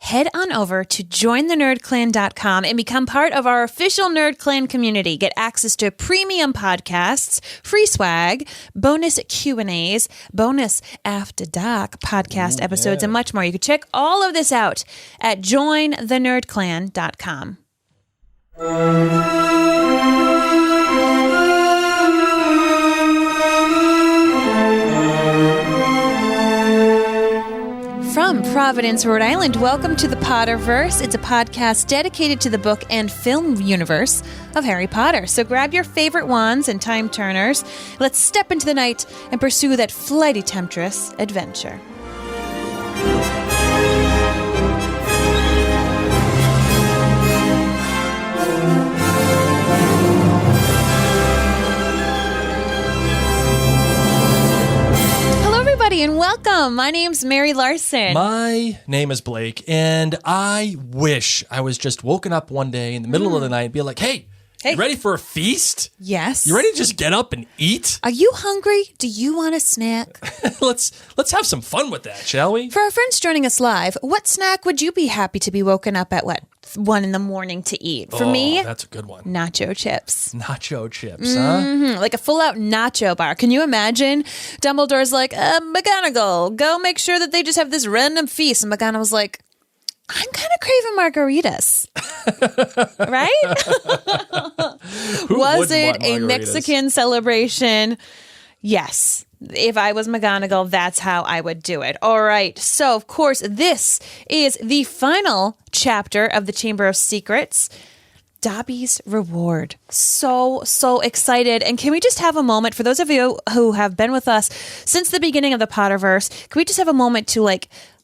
head on over to jointhenerdclan.com and become part of our official Nerd Clan community. Get access to premium podcasts, free swag, bonus Q&As, bonus After Dark podcast episodes, and much more. You can check all of this out at jointhenerdclan.com. From Providence, Rhode Island, welcome to the Potterverse. It's a podcast dedicated to the book and film universe of Harry Potter. So grab your favorite wands and time turners. Let's step into the night and pursue that flighty temptress adventure. And welcome. My name's Mary Larson. My name is Blake, and I wish I was just woken up one day in the middle of the night and be like, hey, you ready for a feast? Yes. You ready to just get up and eat? Are you hungry? Do you want a snack? Let's have some fun with that, shall we? For our friends joining us live, what snack would you be happy to be woken up at 1 a.m. to eat? For me, that's a good one. Nacho chips. Nacho chips, huh? Like a full-out nacho bar. Can you imagine? Dumbledore's like, McGonagall, go make sure that they just have this random feast. And McGonagall's like, I'm kind of craving margaritas. Right? Was it a Mexican celebration? Yes. If I was McGonagall, that's how I would do it. All right. So, of course, this is the final chapter of the Chamber of Secrets. Dobby's reward. So excited. And can we just have a moment, for those of you who have been with us since the beginning of the Potterverse, can we just have a moment to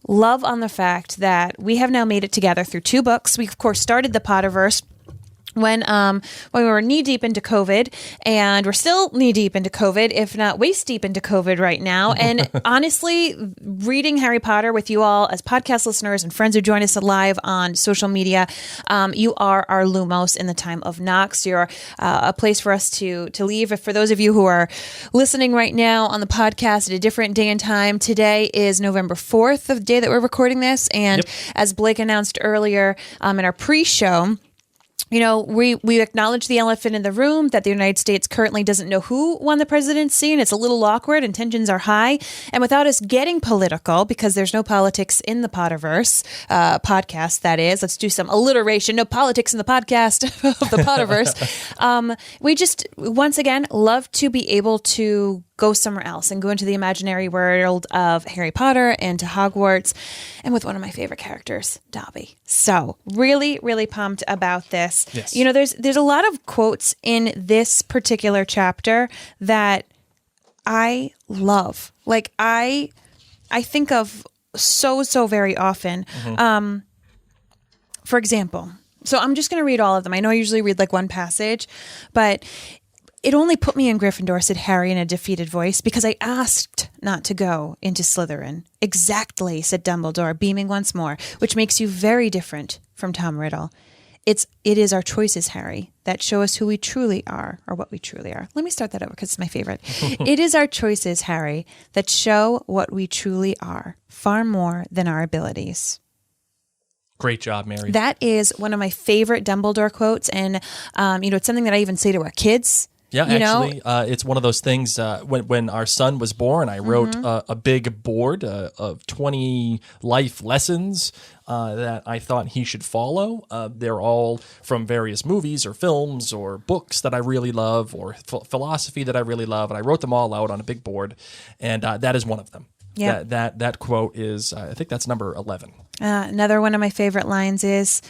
love on the fact that we have now made it together through 2 books. We, of course, started the Potterverse when we were knee-deep into COVID, and we're still knee-deep into COVID, if not waist-deep into COVID right now. And honestly, reading Harry Potter with you all as podcast listeners and friends who join us live on social media, you are our Lumos in the time of Nox. You're a place for us to leave. For those of you who are listening right now on the podcast at a different day and time, today is November 4th, the day that we're recording this. And as Blake announced earlier in our pre-show, you know, we acknowledge the elephant in the room that the United States currently doesn't know who won the presidency, and it's a little awkward and tensions are high. And without us getting political, because there's no politics in the Potterverse podcast, that is, let's do some alliteration, no politics in the podcast of the Potterverse. We just, once again, love to be able to go somewhere else and go into the imaginary world of Harry Potter and to Hogwarts, and with one of my favorite characters, Dobby. So really, really pumped about this. Yes. You know, there's a lot of quotes in this particular chapter that I love. Like I think of so very often. For example, so I'm just going to read all of them. I know I usually read one passage, but it only put me in Gryffindor, said Harry in a defeated voice, because I asked not to go into Slytherin. Exactly, said Dumbledore, beaming once more, which makes you very different from Tom Riddle. It is our choices, Harry, that show us who we truly are, or what we truly are. Let me start that over because it's my favorite. It is our choices, Harry, that show what we truly are, far more than our abilities. Great job, Mary. That is one of my favorite Dumbledore quotes, and it's something that I even say to our kids. Yeah, actually, it's one of those things. When our son was born, I wrote a big board of 20 life lessons that I thought he should follow. They're all from various movies or films or books that I really love, or philosophy that I really love, and I wrote them all out on a big board, and that is one of them. Yeah, that quote is, I think that's number 11. Another one of my favorite lines is,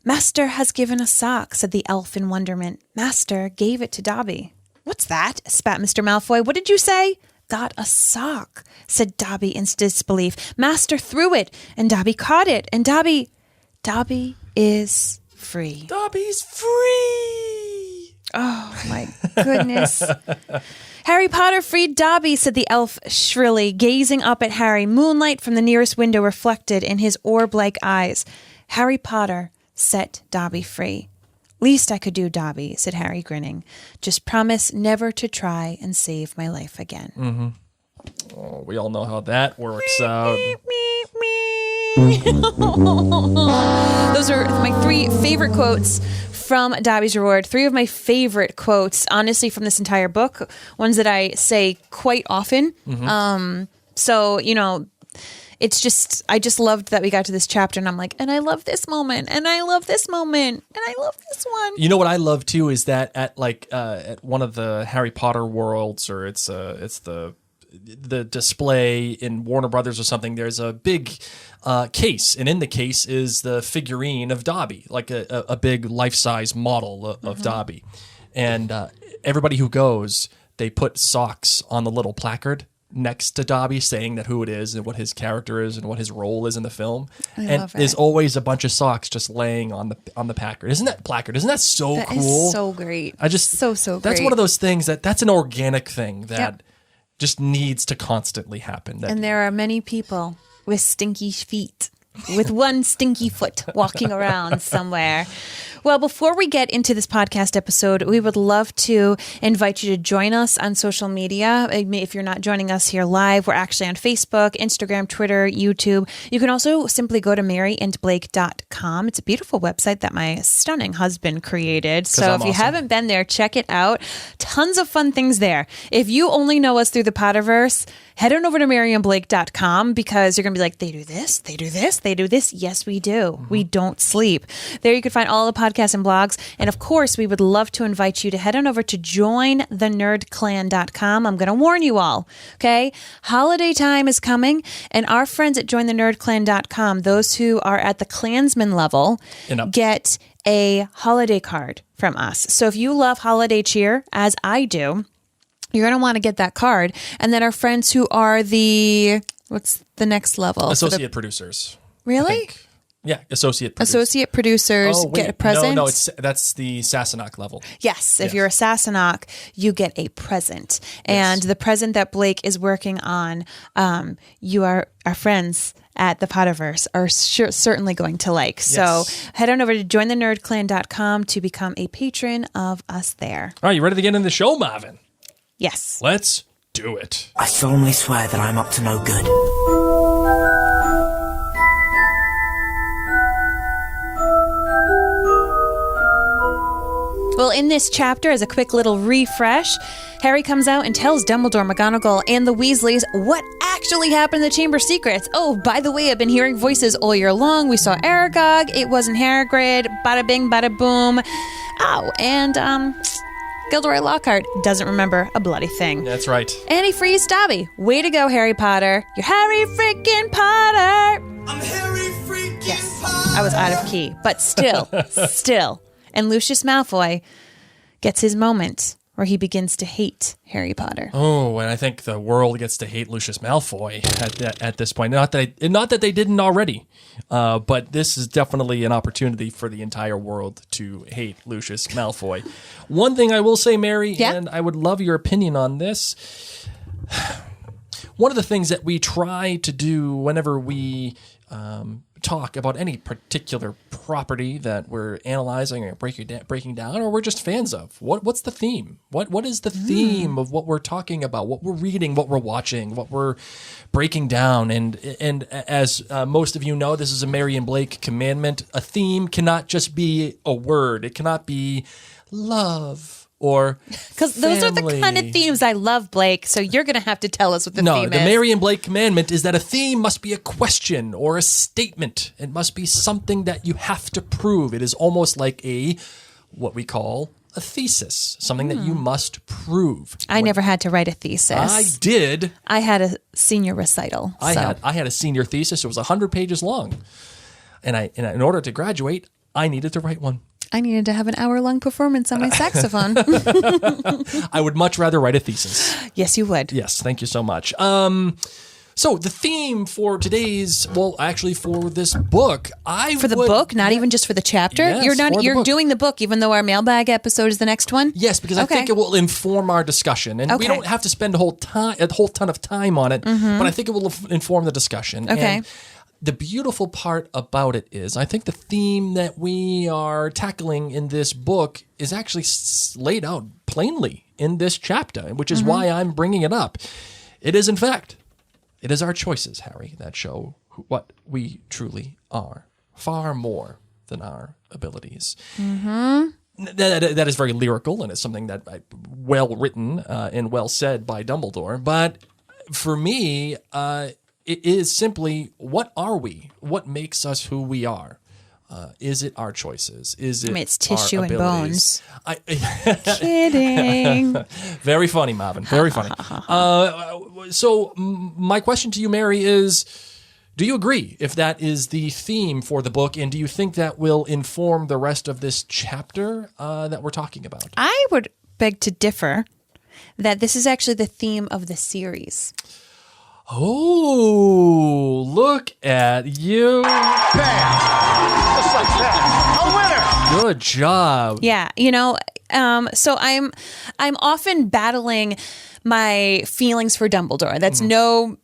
"Master has given a sock," said the elf in wonderment. "Master gave it to Dobby." "What's that?" spat Mr. Malfoy. "What did you say?" "Got a sock," said Dobby in disbelief. "Master threw it, and Dobby caught it, and Dobby is free." Dobby's free! Oh, my goodness. "Harry Potter freed Dobby," said the elf shrilly, gazing up at Harry, moonlight from the nearest window reflected in his orb-like eyes. "Harry Potter set Dobby free." "Least I could do, Dobby," said Harry, grinning. "Just promise never to try and save my life again." Mm-hmm. Oh, we all know how that works out. Those are my 3 favorite quotes from Dobby's Reward. 3 of my favorite quotes, honestly, from this entire book. Ones that I say quite often. So, it's just, I just loved that we got to this chapter and I'm like, and I love this moment, and I love this moment, and I love this one. You know what I love too is that at one of the Harry Potter worlds, or it's the display in Warner Brothers or something, there's a big case, and in the case is the figurine of Dobby, like a big life-size model of Dobby. And everybody who goes, they put socks on the little placard next to Dobby saying that who it is and what his character is and what his role is in the film. And there's always a bunch of socks just laying on the placard. Isn't that so that cool? That is so great. So great. That's one of those things that's an organic thing that just needs to constantly happen. And there are many people with stinky feet, with one stinky foot walking around somewhere. Well, before we get into this podcast episode, we would love to invite you to join us on social media. If you're not joining us here live, we're actually on Facebook, Instagram, Twitter, YouTube. You can also simply go to maryandblake.com. It's a beautiful website that my stunning husband created. So if you haven't been there, check it out. Tons of fun things there. If you only know us through the Potterverse, head on over to maryandblake.com, because you're going to be like, they do this, they do this, they do this. Yes, we do. We don't sleep. There you can find all the podcasts and blogs. And of course, we would love to invite you to head on over to jointhenerdclan.com. I'm going to warn you all, okay? Holiday time is coming, and our friends at jointhenerdclan.com, those who are at the Klansman level, get a holiday card from us. So if you love holiday cheer, as I do, you're going to want to get that card. And then our friends who are what's the next level? Associate producers. Really? Yeah, associate producers. Associate producers get a present. No, that's the Sassenach level. Yes, if you're a Sassenach, you get a present. And the present that Blake is working on, our friends at the Potterverse are certainly going to like. Yes. So head on over to jointhenerdclan.com to become a patron of us there. All right, you ready to get in the show, Marvin? Yes. Let's do it. I solemnly swear that I'm up to no good. Well, in this chapter, as a quick little refresh, Harry comes out and tells Dumbledore, McGonagall, and the Weasleys what actually happened in the Chamber of Secrets. Oh, by the way, I've been hearing voices all year long. We saw Aragog. It wasn't Hagrid. Bada bing, bada boom. Oh, and Gilderoy Lockhart doesn't remember a bloody thing. That's right. And he frees Dobby. Way to go, Harry Potter. You're Harry freaking Potter. I'm Harry freaking Potter. I was out of key, but still. And Lucius Malfoy gets his moment where he begins to hate Harry Potter. Oh, and I think the world gets to hate Lucius Malfoy at this point. Not that they didn't already, but this is definitely an opportunity for the entire world to hate Lucius Malfoy. One thing I will say, Mary, and I would love your opinion on this. One of the things that we try to do whenever we talk about any particular property that we're analyzing or breaking down, or we're just fans of, what's the theme? What is the theme of what we're talking about, what we're reading, what we're watching, what we're breaking down? And as most of you know, this is a Mary and Blake commandment. A theme cannot just be a word. It cannot be love. Because those are the kind of themes I love, Blake. So you're going to have to tell us what the theme is. No, the Mary and Blake commandment is that a theme must be a question or a statement. It must be something that you have to prove. It is almost like what we call a thesis, something that you must prove. I never had to write a thesis. I did. I had a senior recital. I had a senior thesis. It was 100 pages long. And in order to graduate, I needed to write one. I needed to have an hour-long performance on my saxophone. I would much rather write a thesis. Yes, you would. Yes, thank you so much. So the theme for for this book, book, not even just for the chapter. Yes, you're doing the book, even though our mailbag episode is the next one. Yes, because I think it will inform our discussion, and we don't have to spend a whole ton of time on it. But I think it will inform the discussion. Okay. And the beautiful part about it is, I think the theme that we are tackling in this book is actually laid out plainly in this chapter, which is why I'm bringing it up. It is, in fact, it is our choices, Harry, that show what we truly are, far more than our abilities. That is very lyrical, and it's something that well written and well said by Dumbledore. But for me, it is simply, what are we? What makes us who we are? Is it our choices? Is it it's tissue our and abilities? Kidding. Very funny, Marvin. Very funny. So my question to you, Mary, is, do you agree if that is the theme for the book, and do you think that will inform the rest of this chapter that we're talking about? I would beg to differ that this is actually the theme of the series. Oh, look at you. Bam! Just like that. A winner! Good job. Yeah, so I'm often battling my feelings for Dumbledore. That's no,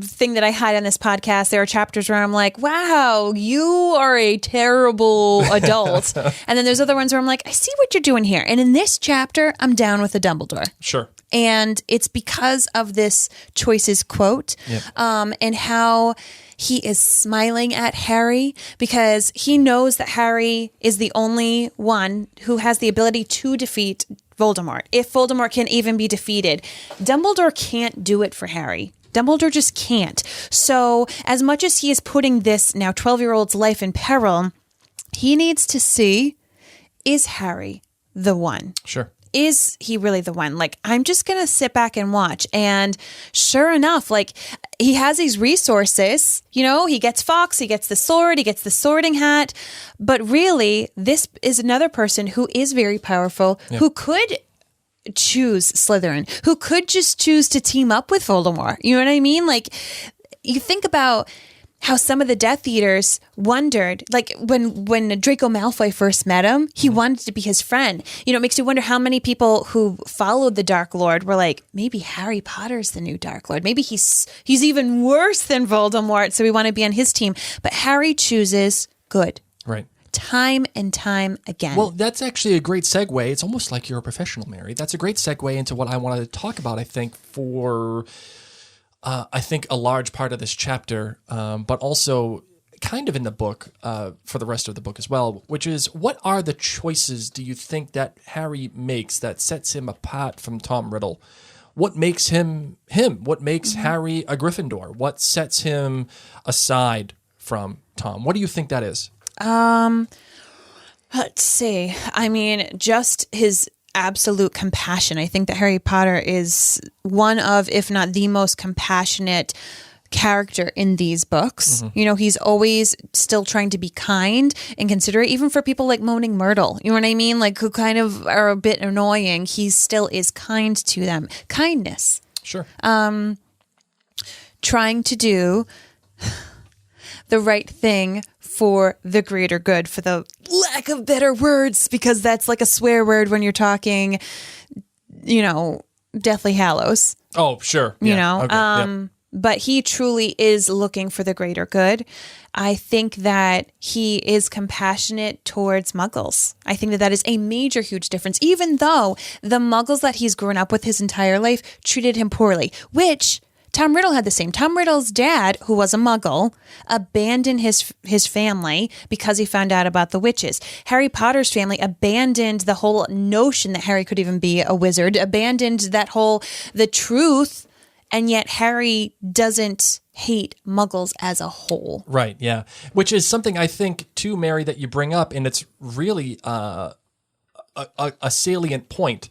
thing that I hide on this podcast. There are chapters where I'm like, wow, you are a terrible adult. And then there's other ones where I'm like, I see what you're doing here. And in this chapter, I'm down with the Dumbledore. Sure. And it's because of this Choices quote, and how he is smiling at Harry because he knows that Harry is the only one who has the ability to defeat Voldemort. If Voldemort can even be defeated, Dumbledore can't do it for Harry. Dumbledore just can't. So as much as he is putting this now 12-year-old's life in peril, he needs to see, is Harry the one? Sure. Is he really the one? Like, I'm just going to sit back and watch. And sure enough, like, he has these resources, he gets Fox, he gets the sword, he gets the sorting hat. But really, this is another person who is very powerful, who could choose Slytherin, who could just choose to team up with Voldemort. You know what I mean? Like, you think about how some of the Death Eaters wondered, like when Draco Malfoy first met him, he wanted to be his friend. It makes you wonder how many people who followed the Dark Lord were like, maybe Harry Potter's the new Dark Lord. Maybe he's even worse than Voldemort, so we want to be on his team. But Harry chooses good. Right. Time and time again. Well, that's actually a great segue. It's almost like you're a professional, Mary. That's a great segue into what I wanted to talk about, I think, for... I think a large part of this chapter, but also kind of in the book for the rest of the book as well, which is, what are the choices do you think that Harry makes that sets him apart from Tom Riddle? What makes him him? What makes Harry a Gryffindor? What sets him aside from Tom? What do you think that is? Let's see. I mean, just his absolute compassion. I think that Harry Potter is one of, if not the most compassionate character in these books. He's always still trying to be kind and considerate, even for people like Moaning Myrtle. You know what I mean? Like, who kind of are a bit annoying. He still is kind to them. Kindness. Sure. Trying to do the right thing for the greater good, for the lack of better words, because that's like a swear word when you're talking, Deathly Hallows. Oh, sure. Okay. But he truly is looking for the greater good. I think that he is compassionate towards Muggles. I think that is a major, huge difference, even though the Muggles that he's grown up with his entire life treated him poorly, which Tom Riddle had the same. Tom Riddle's dad, who was a Muggle, abandoned his family because he found out about the witches. Harry Potter's family abandoned the whole notion that Harry could even be a wizard, abandoned the truth, and yet Harry doesn't hate Muggles as a whole. Right, yeah. Which is something I think, too, Mary, that you bring up, and it's really a salient point,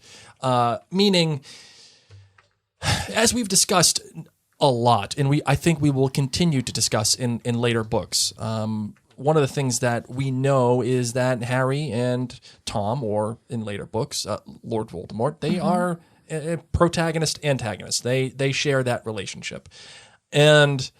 meaning, as we've discussed a lot, and I think we will continue to discuss in later books. One of the things that we know is that Harry and Tom, or in later books, Lord Voldemort, they are protagonist, antagonist. They share that relationship. And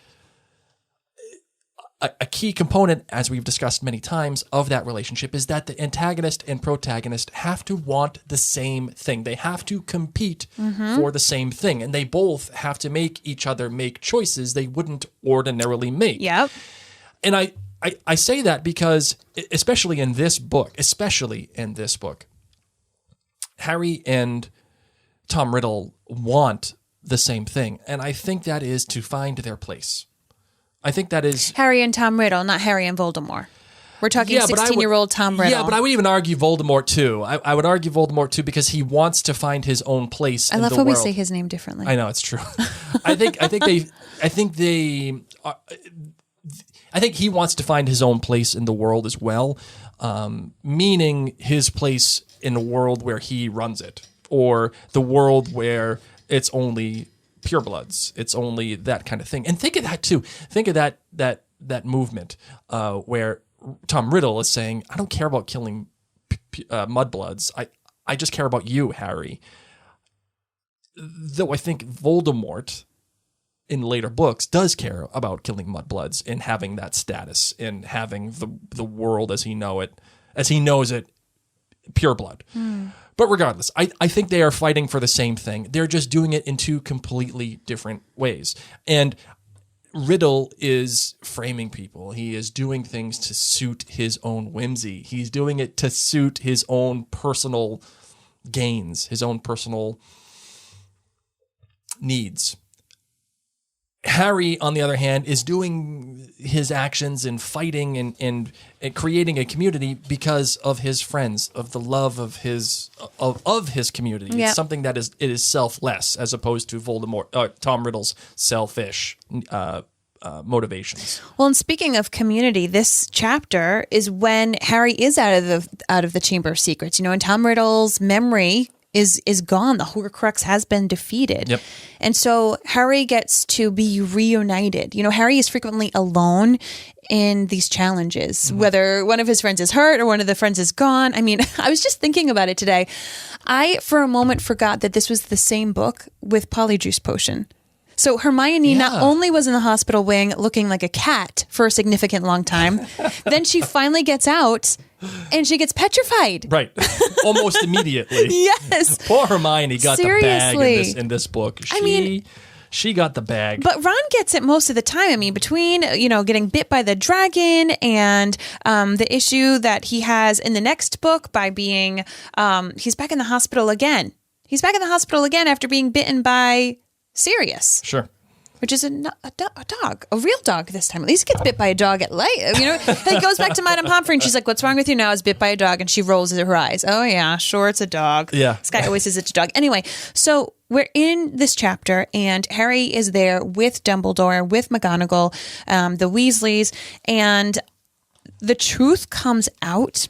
a key component, as we've discussed many times, of that relationship is that the antagonist and protagonist have to want the same thing. They have to compete for the same thing, and they both have to make each other make choices they wouldn't ordinarily make. Yep. And I say that because, especially in this book, Harry and Tom Riddle want the same thing, and I think that is to find their place. I think that is Harry and Tom Riddle, not Harry and Voldemort. We're talking 16-year-old Tom Riddle. Yeah, but I would even argue Voldemort too. I would argue Voldemort too because he wants to find his own place in the world. I love how we say his name differently. I know, it's true. I think he wants to find his own place in the world as well, meaning his place in a world where he runs it, or the world where it's only purebloods. It's only that kind of thing. And think of that too. Think of that movement where Tom Riddle is saying, I don't care about killing mudbloods. I just care about you, Harry. Though I think Voldemort in later books does care about killing mudbloods and having that status and having the world as he knows it, pure blood. But regardless, I think they are fighting for the same thing. They're just doing it in two completely different ways. And Riddle is framing people. He is doing things to suit his own whimsy. He's doing it to suit his own personal gains, his own personal needs. Harry, on the other hand, is doing his actions and fighting and creating a community because of his friends, of the love of his community. Yeah. It's something that is selfless as opposed to Tom Riddle's selfish motivations. Well, and speaking of community, this chapter is when Harry is out of the Chamber of Secrets. And Tom Riddle's memory is gone. The Horcrux has been defeated. Yep. And so Harry gets to be reunited. Harry is frequently alone in these challenges, whether one of his friends is hurt or one of the friends is gone. I mean, I was just thinking about it today. I, for a moment, forgot that this was the same book with Polyjuice Potion. So Hermione not only was in the hospital wing looking like a cat for a significant long time, then she finally gets out and she gets petrified. Right. Almost immediately. Yes. Poor Hermione got the bag in this book. She got the bag. But Ron gets it most of the time. I mean, between, getting bit by the dragon and the issue that he has in the next book by being, he's back in the hospital again. He's back in the hospital again after being bitten by Sirius. Sure. Which is a dog, a real dog this time. At least he gets bit by a dog at light. He goes back to Madame Pomfrey and she's like, what's wrong with you now? I was bit by a dog. And she rolls her eyes. Oh, yeah, sure, it's a dog. Yeah. This guy always says it's a dog. Anyway, so we're in this chapter and Harry is there with Dumbledore, with McGonagall, the Weasleys, and the truth comes out.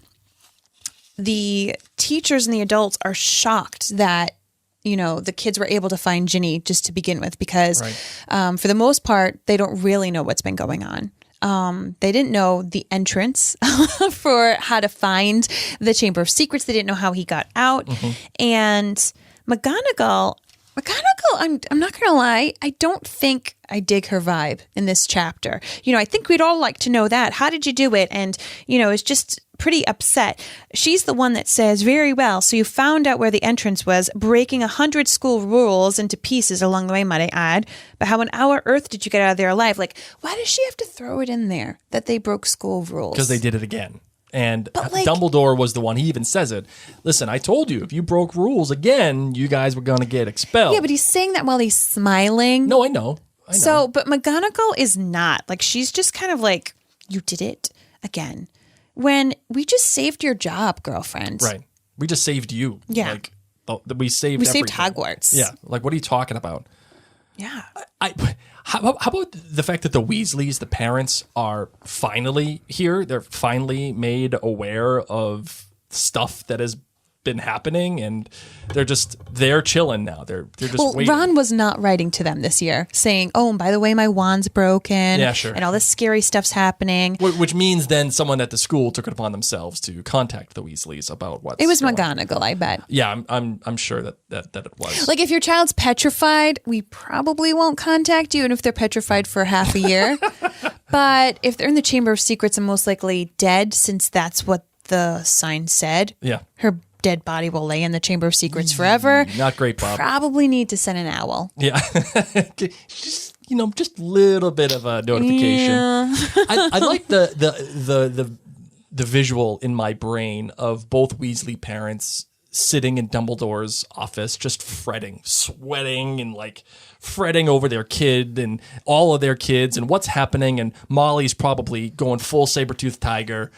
The teachers and the adults are shocked that the kids were able to find Ginny just to begin with because for the most part, they don't really know what's been going on. They didn't know the entrance for how to find the Chamber of Secrets. They didn't know how he got out. And McGonagall, I'm not going to lie, I don't think I dig her vibe in this chapter. I think we'd all like to know that. How did you do it? And, it's just pretty upset. She's the one that says, very well, so you found out where the entrance was, breaking 100 school rules into pieces along the way, might I add. But how on our earth did you get out of there alive? Like, why does she have to throw it in there that they broke school rules? Because they did it again. And Dumbledore was the one, he even says it. Listen, I told you, if you broke rules again, you guys were going to get expelled. Yeah, but he's saying that while he's smiling. No, I know. So, but McGonagall is not. Like, she's just kind of like, you did it again. When we just saved your job, girlfriend. Right. We just saved you. Yeah. We saved Hogwarts. Yeah. Like, what are you talking about? Yeah. How about the fact that the Weasleys, the parents, are finally here? They're finally made aware of stuff that has been happening, and they're chilling now. They're just waiting. Ron was not writing to them this year saying, oh, and by the way, my wand's broken. Yeah, sure. And all this scary stuff's happening. Which means then someone at the school took it upon themselves to contact the Weasleys about what's It was going McGonagall, I bet. Yeah, I'm sure that it was. Like, if your child's petrified, we probably won't contact you, and if they're petrified for half a year. But if they're in the Chamber of Secrets and most likely dead, since that's what the sign said. Yeah. Her dead body will lay in the Chamber of Secrets forever. Not great, Bob. Probably need to send an owl. Yeah. Just a little bit of a notification. Yeah. I like the visual in my brain of both Weasley parents sitting in Dumbledore's office, just fretting, sweating, and like fretting over their kid and all of their kids and what's happening. And Molly's probably going full saber-toothed tiger.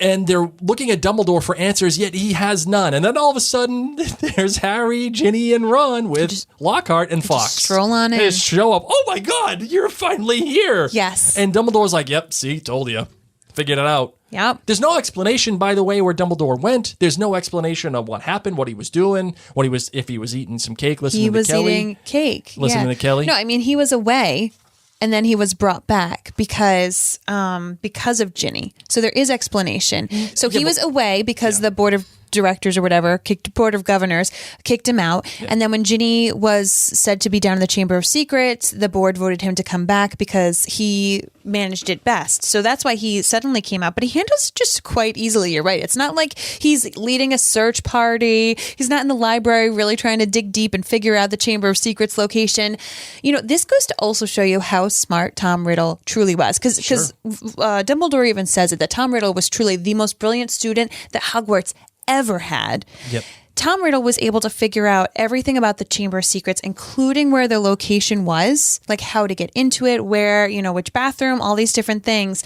And they're looking at Dumbledore for answers, yet he has none. And then all of a sudden, there's Harry, Ginny, and Ron with Lockhart and Fox. Stroll on in. They just show up. Oh my God, you're finally here. Yes. And Dumbledore's like, yep, see, told you. Figured it out. Yep. There's no explanation, by the way, where Dumbledore went. There's no explanation of what happened, what he was doing, if he was eating some cake, listening to Kelly. He was eating cake. Listening to Kelly. No, I mean, he was away. And then he was brought back because of Ginny. So there is explanation. So he was away because the board of directors or whatever, board of governors kicked him out. Yeah. And then when Ginny was said to be down in the Chamber of Secrets, the board voted him to come back because he managed it best. So that's why he suddenly came out. But he handles it just quite easily. You're right. It's not like he's leading a search party. He's not in the library really trying to dig deep and figure out the Chamber of Secrets location. You know, this goes to also show you how smart Tom Riddle truly was. Because Dumbledore even says it, that Tom Riddle was truly the most brilliant student that Hogwarts ever had. Yep. Tom Riddle was able to figure out everything about the Chamber of Secrets, including where the location was, like how to get into it, where, you know, which bathroom, all these different things.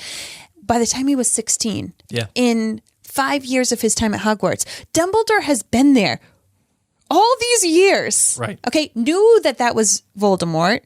By the time he was 16, in 5 years of his time at Hogwarts, Dumbledore has been there all these years. Right. Okay. Knew that was Voldemort,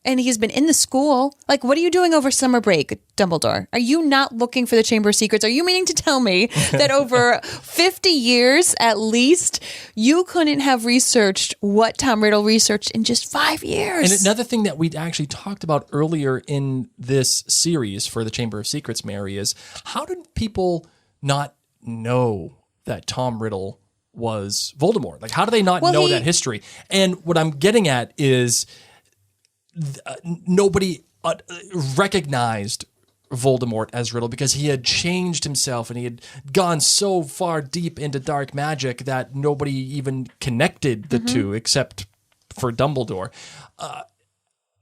and he's been in the school. Like, what are you doing over summer break, Dumbledore? Are you not looking for the Chamber of Secrets? Are you meaning to tell me that over 50 years, at least, you couldn't have researched what Tom Riddle researched in just 5 years? And another thing that we actually talked about earlier in this series for the Chamber of Secrets, Mary, is how did people not know that Tom Riddle was Voldemort? Like, how do they not know that history? And what I'm getting at is nobody recognized Voldemort as Riddle because he had changed himself and he had gone so far deep into dark magic that nobody even connected the two except for Dumbledore.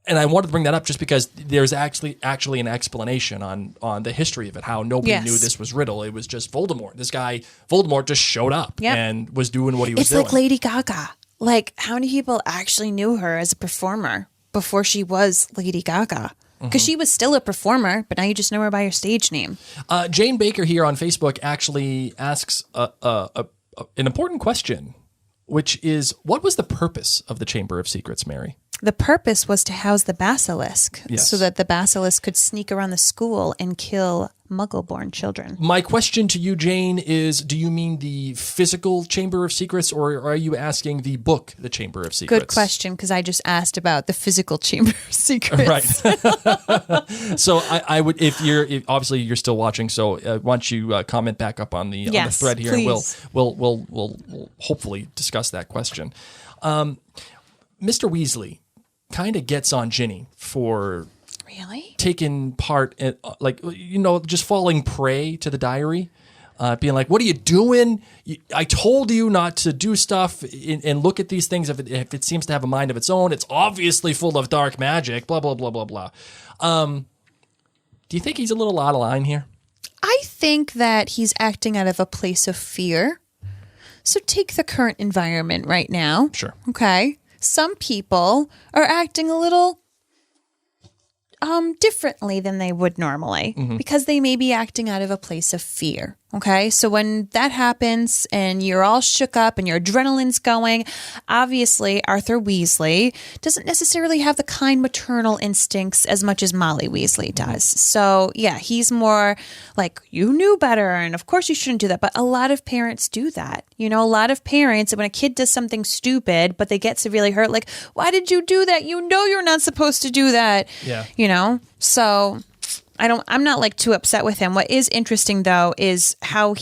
And I wanted to bring that up just because there's actually an explanation on the history of it, how nobody knew this was Riddle. It was just Voldemort. This guy, Voldemort, just showed up and was doing what he was doing. It's like Lady Gaga. Like, how many people actually knew her as a performer before she was Lady Gaga? Because she was still a performer, but now you just know her by her stage name. Jane Baker here on Facebook actually asks an important question, which is, what was the purpose of the Chamber of Secrets, Mary? The purpose was to house the basilisk, Yes. so that the basilisk could sneak around the school and kill Muggle-born children. My question to you, Jane, is, do you mean the physical Chamber of Secrets, or are you asking the book, The Chamber of Secrets? Good question, because I just asked about the physical Chamber of Secrets. Right. So I would, if obviously you're still watching, so why don't you comment back up on the thread here, please. and we'll hopefully discuss that question. Mr. Weasley kind of gets on Ginny for taking part in, just falling prey to the diary, being like, what are you doing? I told you not to do stuff and look at these things. If it seems to have a mind of its own, it's obviously full of dark magic, blah, blah, blah, blah, blah. Do you think he's a little out of line here? I think that he's acting out of a place of fear. So take the current environment right now. Sure. Okay. Some people are acting a little differently than they would normally because they may be acting out of a place of fear. Okay, so when that happens and you're all shook up and your adrenaline's going, obviously Arthur Weasley doesn't necessarily have the kind maternal instincts as much as Molly Weasley does. So yeah, he's more like, you knew better and of course you shouldn't do that. But a lot of parents do that. You know, a lot of parents, when a kid does something stupid, but they get severely hurt, like, why did you do that? You know you're not supposed to do that. Yeah. You know, so I'm not like too upset with him. What is interesting though is how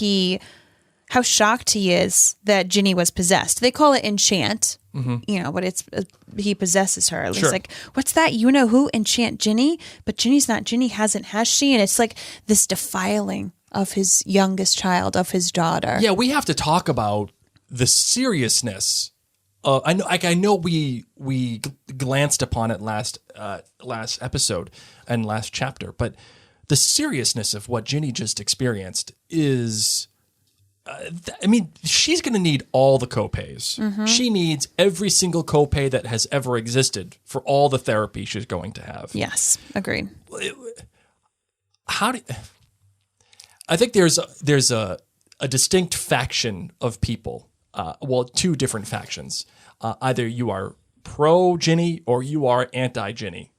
shocked he is that Ginny was possessed. They call it enchant, you know, but it's he possesses her. It's like, what's that? You know who? Enchant Ginny? But Ginny's not Ginny, has she? And it's like this defiling of his youngest child, of his daughter. Yeah, we have to talk about the seriousness. I know we glanced upon it last episode and last chapter, but the seriousness of what Ginny just experienced is, she's going to need all the copays. Mm-hmm. She needs every single copay that has ever existed for all the therapy she's going to have. Yes, agreed. I think there's a distinct faction of people. Two different factions. Either you are pro Ginny or you are anti Ginny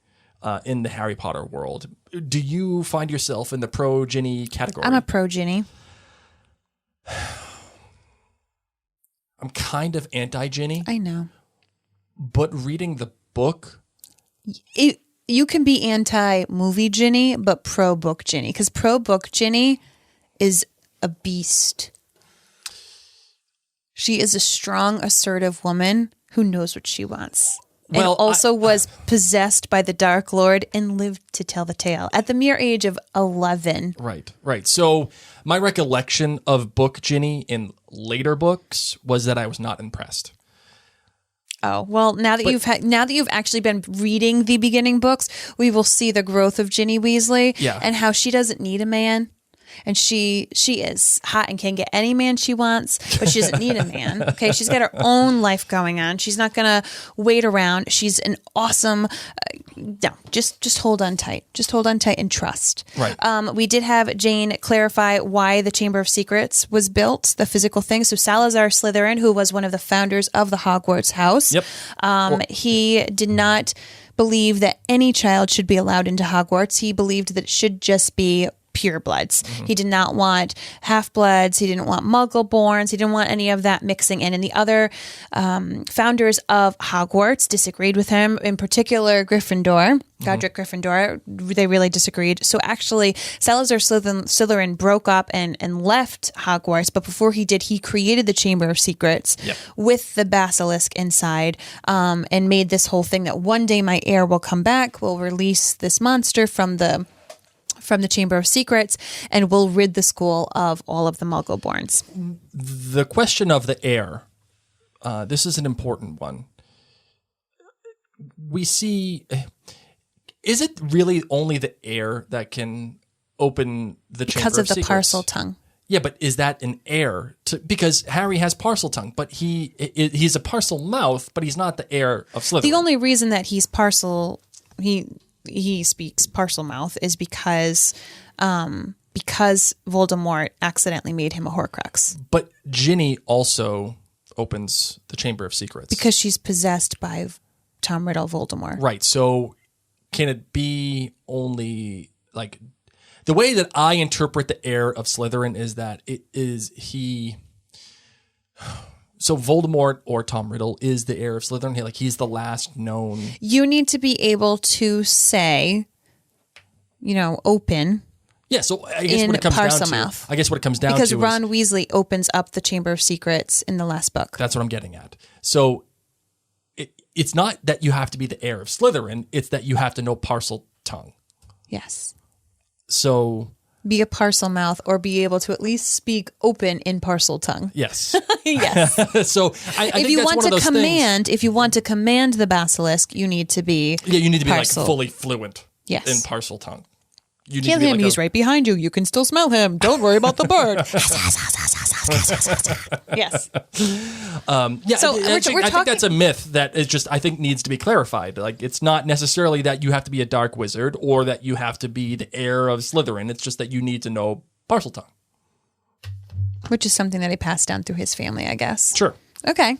in the Harry Potter world. Do you find yourself in the pro Ginny category? I'm a pro Ginny. I'm kind of anti Ginny. I know. But reading the book, you can be anti-movie Ginny, but pro-book Ginny. Because pro-book Ginny is a beast. She is a strong, assertive woman who knows what she wants. Well, and also was possessed by the Dark Lord and lived to tell the tale at the mere age of 11. Right. So my recollection of book Ginny in later books was that I was not impressed. Oh, well, now that you've actually been reading the beginning books, we will see the growth of Ginny Weasley and how she doesn't need a man. And she is hot and can get any man she wants, but she doesn't need a man. Okay, she's got her own life going on. She's not gonna wait around. She's an awesome. No, just hold on tight. Just hold on tight and trust. Right. We did have Jane clarify why the Chamber of Secrets was built, the physical thing. So Salazar Slytherin, who was one of the founders of the Hogwarts house, he did not believe that any child should be allowed into Hogwarts. He believed that it should just be purebloods. Mm-hmm. He did not want half-bloods. He didn't want muggle-borns. He didn't want any of that mixing in. And the other founders of Hogwarts disagreed with him, in particular Gryffindor, Godric Gryffindor. They really disagreed. So actually, Salazar Slytherin broke up and left Hogwarts. But before he did, he created the Chamber of Secrets with the basilisk inside and made this whole thing that one day my heir will come back, will release this monster from the Chamber of Secrets, and will rid the school of all of the Muggle-borns. The question of the heir, this is an important one. We see, is it really only the heir that can open the Chamber of Secrets? Because of the parcel tongue. Yeah, but is that an heir? Because Harry has parcel tongue, but he's a parcel mouth, but he's not the heir of Slytherin. The only reason that he's parcel, he speaks parcel mouth is because Voldemort accidentally made him a Horcrux. But Ginny also opens the Chamber of Secrets. Because she's possessed by Tom Riddle Voldemort. Right. So can it be only like the way that I interpret the heir of Slytherin is that it is he. So Voldemort or Tom Riddle is the heir of Slytherin. He's the last known. You need to be able to say, open. Yeah, so I guess what it comes down to. Mouth. I guess what it comes down because to Ron Weasley opens up the Chamber of Secrets in the last book. That's what I'm getting at. So it's not that you have to be the heir of Slytherin. It's that you have to know parcel tongue. Yes. So be a parcel mouth or be able to at least speak open in parcel tongue. Yes. Yes. So I think that's one of those things. If you want to command the basilisk, you need to be you need to be parcel. fully fluent in parcel tongue. You kill him. He's right behind you. You can still smell him. Don't worry about the bird. Yes. So I think that's a myth that is just I think needs to be clarified. It's not necessarily that you have to be a dark wizard or that you have to be the heir of Slytherin. It's just that you need to know parcel tongue. Which is something that he passed down through his family, I guess. Sure. Okay.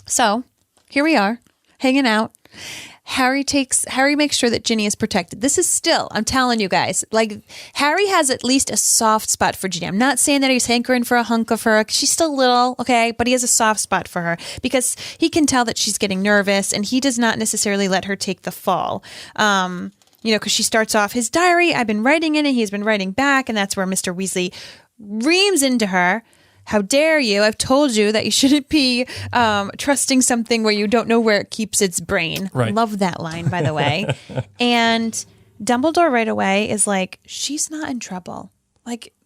So here we are, hanging out. Harry makes sure that Ginny is protected. This is still, I'm telling you guys, Harry has at least a soft spot for Ginny. I'm not saying that he's hankering for a hunk of her. She's still little, okay, but he has a soft spot for her because he can tell that she's getting nervous and he does not necessarily let her take the fall. Because she starts off his diary. I've been writing in it. He's been writing back. And that's where Mr. Weasley reams into her. How dare you? I've told you that you shouldn't be trusting something where you don't know where it keeps its brain. Right. Love that line, by the way. And Dumbledore right away is like, she's not in trouble.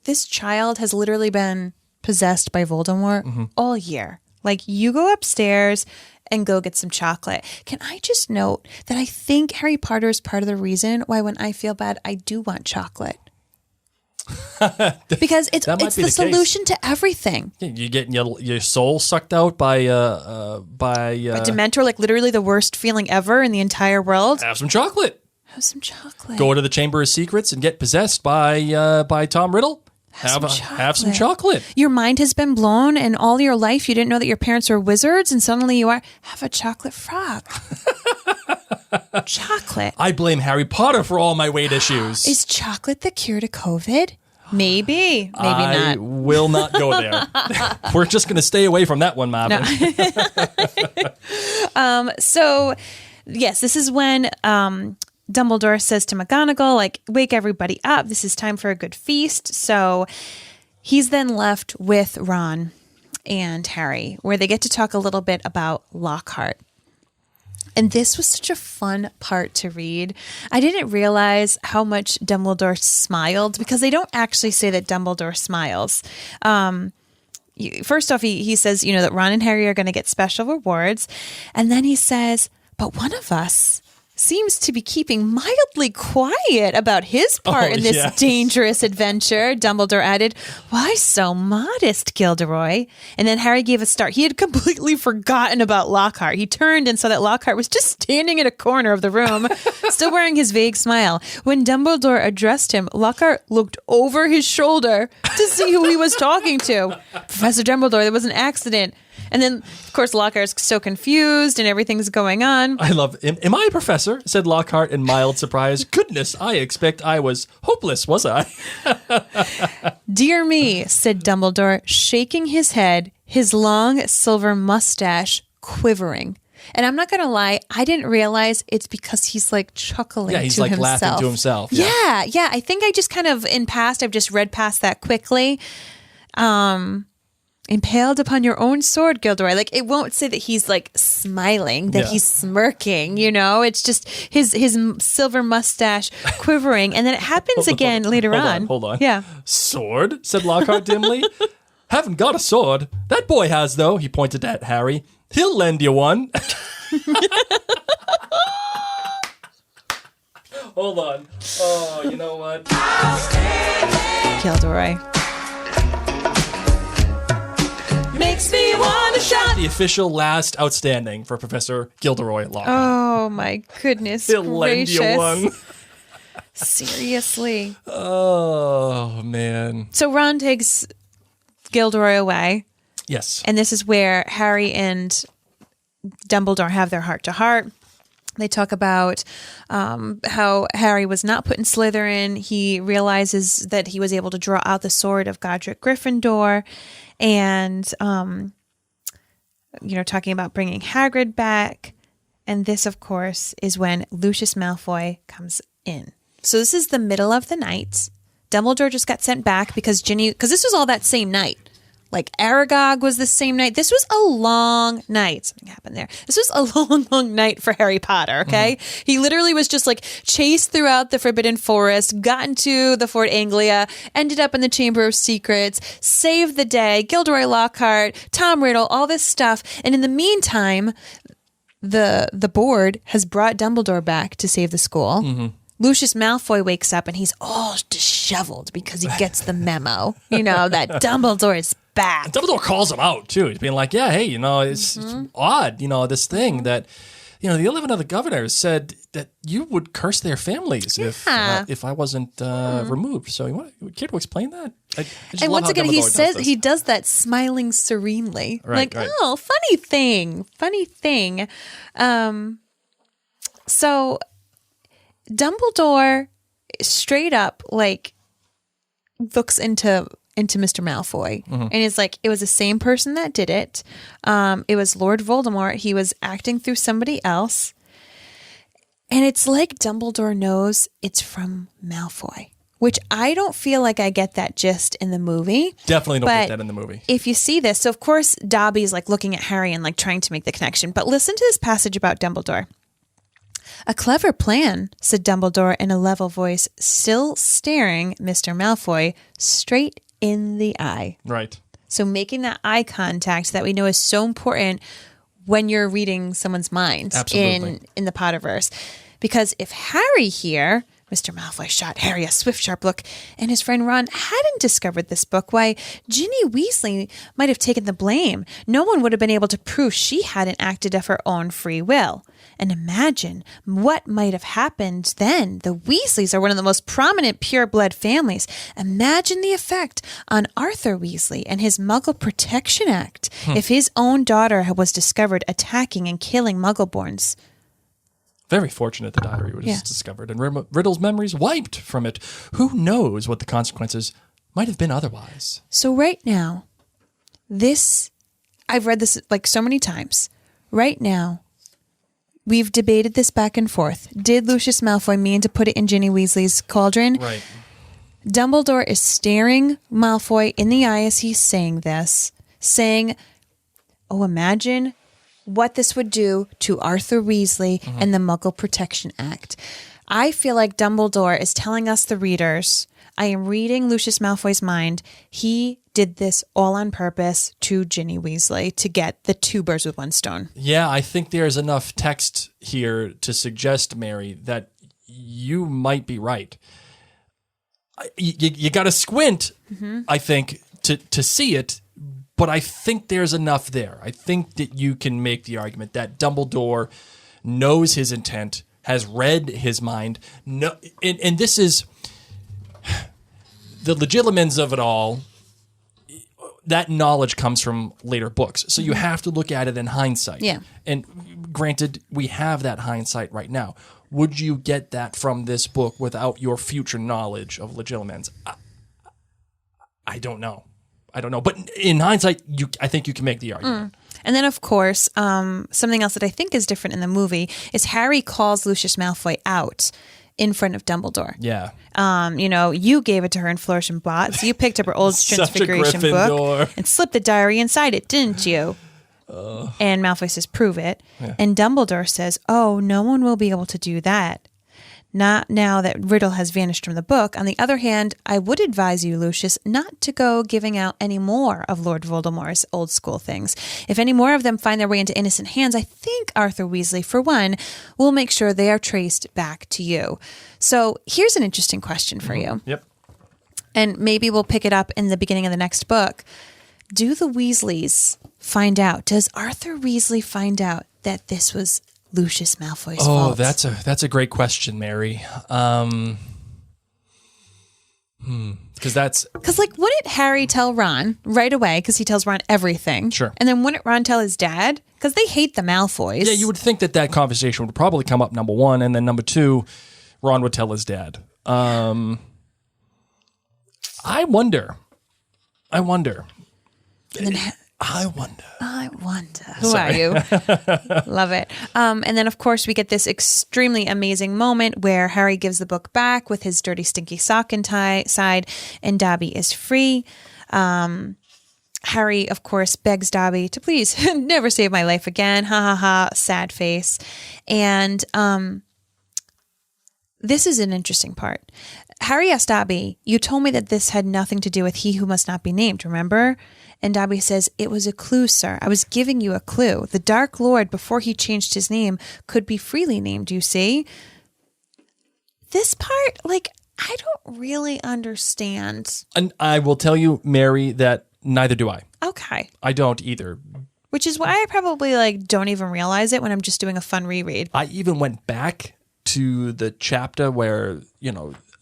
This child has literally been possessed by Voldemort all year. Like, you go upstairs and go get some chocolate. Can I just note that I think Harry Potter is part of the reason why when I feel bad, I do want chocolate. Because it's the solution to everything. You get your soul sucked out by A Dementor, like literally the worst feeling ever in the entire world. Have some chocolate. Have some chocolate. Go to the Chamber of Secrets and get possessed by Tom Riddle. Have some chocolate. Your mind has been blown, and all your life you didn't know that your parents were wizards, and suddenly you are. Have a chocolate frog. Chocolate. I blame Harry Potter for all my weight issues. Is chocolate the cure to COVID? Maybe. Maybe I not. will not go there. We're just going to stay away from that one, Marvin. No. So, yes, this is when Dumbledore says to McGonagall, like, wake everybody up. This is time for a good feast. So he's then left with Ron and Harry, where they get to talk a little bit about Lockhart. And this was such a fun part to read. I didn't realize how much Dumbledore smiled, because they don't actually say that Dumbledore smiles. First off, he says, that Ron and Harry are going to get special rewards. And then he says, but one of us seems to be keeping mildly quiet about his part in this dangerous adventure. Dumbledore added, why so modest, Gilderoy? And then Harry gave a start. He had completely forgotten about Lockhart. He turned and saw that Lockhart was just standing in a corner of the room, still wearing his vague smile. When Dumbledore addressed him, Lockhart looked over his shoulder to see who he was talking to. Professor Dumbledore, there was an accident. And then, of course, Lockhart's so confused and everything's going on. I love, am I a professor? Said Lockhart in mild surprise. Goodness, I expect I was hopeless, was I? Dear me, said Dumbledore, shaking his head, his long silver mustache quivering. And I'm not going to lie, I didn't realize it's because he's like chuckling to himself. Yeah, he's like laughing to himself. Yeah. I think I just kind of, I've just read past that quickly. Impaled upon your own sword, Gilderoy. Like, it won't say that he's like smiling, that he's smirking, It's just his silver mustache quivering. And then it happens again later on. Hold on. Yeah. Sword? Said Lockhart dimly. Haven't got a sword. That boy has, though. He pointed at Harry. He'll lend you one. Hold on. Oh, you know what? Gilderoy. Makes me want to shout. The official last outstanding for Professor Gilderoy Lockhart. Oh, my goodness He'll gracious. lend you one. Seriously. Oh, man. So Ron takes Gilderoy away. Yes. And this is where Harry and Dumbledore have their heart-to-heart. They talk about how Harry was not put in Slytherin. He realizes that he was able to draw out the sword of Godric Gryffindor. And, talking about bringing Hagrid back. And this, of course, is when Lucius Malfoy comes in. So this is the middle of the night. Dumbledore just got sent back because this was all that same night. Like, Aragog was the same night. This was a long night. Something happened there. This was a long, long night for Harry Potter, okay? Mm-hmm. He literally was just, like, chased throughout the Forbidden Forest, got into the Fort Anglia, ended up in the Chamber of Secrets, saved the day, Gilderoy Lockhart, Tom Riddle, all this stuff. And in the meantime, the board has brought Dumbledore back to save the school. Mm-hmm. Lucius Malfoy wakes up and he's all disheveled because he gets the memo, that Dumbledore is back. And Dumbledore calls him out, too. He's being like, yeah, hey, it's odd, this thing that, the 11 other governors said that you would curse their families if I wasn't removed. So you care to explain that? And once again, he does that smiling serenely. Right. Oh, funny thing. So Dumbledore straight up looks into Mr. Malfoy and is like, it was the same person that did it. It was Lord Voldemort. He was acting through somebody else. And it's like Dumbledore knows it's from Malfoy, which I don't feel like I get that gist in the movie. Definitely don't get that in the movie. If you see this, so of course Dobby's looking at Harry and trying to make the connection. But listen to this passage about Dumbledore. A clever plan, said Dumbledore in a level voice, still staring Mr. Malfoy straight in the eye. Right. So making that eye contact that we know is so important when you're reading someone's mind in the Potterverse. Because if Harry here, Mr. Malfoy shot Harry a swift, sharp look, and his friend Ron hadn't discovered this book, why, Ginny Weasley might have taken the blame. No one would have been able to prove she hadn't acted of her own free will. And imagine what might have happened then. The Weasleys are one of the most prominent pure-blood families. Imagine the effect on Arthur Weasley and his Muggle Protection Act if his own daughter was discovered attacking and killing Muggleborns. Very fortunate the diary was discovered and Riddle's memories wiped from it. Who knows what the consequences might have been otherwise? So right now, I've read this like so many times. Right now, we've debated this back and forth. Did Lucius Malfoy mean to put it in Ginny Weasley's cauldron? Right. Dumbledore is staring Malfoy in the eye as he's saying this, saying, oh, imagine what this would do to Arthur Weasley and the Muggle Protection Act. I feel like Dumbledore is telling us, the readers, I am reading Lucius Malfoy's mind. He did this all on purpose to Ginny Weasley to get the 2 birds with 1 stone. Yeah, I think there's enough text here to suggest, Mary, that you might be right. You got to squint, I think, to see it. But I think there's enough there. I think that you can make the argument that Dumbledore knows his intent, has read his mind. No, and this is the legilimens of it all. That knowledge comes from later books. So you have to look at it in hindsight. Yeah. And granted, we have that hindsight right now. Would you get that from this book without your future knowledge of legilimens? I don't know. But in hindsight, I think you can make the argument. And then, of course, something else that I think is different in the movie is Harry calls Lucius Malfoy out in front of Dumbledore. Yeah. You gave it to her in Flourish and Blot, so you picked up her old Transfiguration book and slipped the diary inside it, didn't you? And Malfoy says, prove it. Yeah. And Dumbledore says, oh, no one will be able to do that. Not now that Riddle has vanished from the book. On the other hand, I would advise you, Lucius, not to go giving out any more of Lord Voldemort's old school things. If any more of them find their way into innocent hands, I think Arthur Weasley, for one, will make sure they are traced back to you. So here's an interesting question for you. Yep. And maybe we'll pick it up in the beginning of the next book. Do the Weasleys find out? Does Arthur Weasley find out that this was Lucius Malfoy's fault? Oh, that's a great question, Mary. Because wouldn't Harry tell Ron right away? Because he tells Ron everything. Sure. And then wouldn't Ron tell his dad? Because they hate the Malfoys. Yeah, you would think that conversation would probably come up, number one, and then number two, Ron would tell his dad. I wonder. And then I wonder. Who are you? Love it. And then, of course, we get this extremely amazing moment where Harry gives the book back with his dirty, stinky sock inside, and Dobby is free. Harry, of course, begs Dobby to please never save my life again. Ha ha ha. Sad face. And this is an interesting part. Harry asked Dobby, you told me that this had nothing to do with he who must not be named, remember? And Dobby says, it was a clue, sir. I was giving you a clue. The Dark Lord, before he changed his name, could be freely named, you see? This part, I don't really understand. And I will tell you, Mary, that neither do I. Okay. I don't either. Which is why I probably, don't even realize it when I'm just doing a fun reread. I even went back to the chapter where,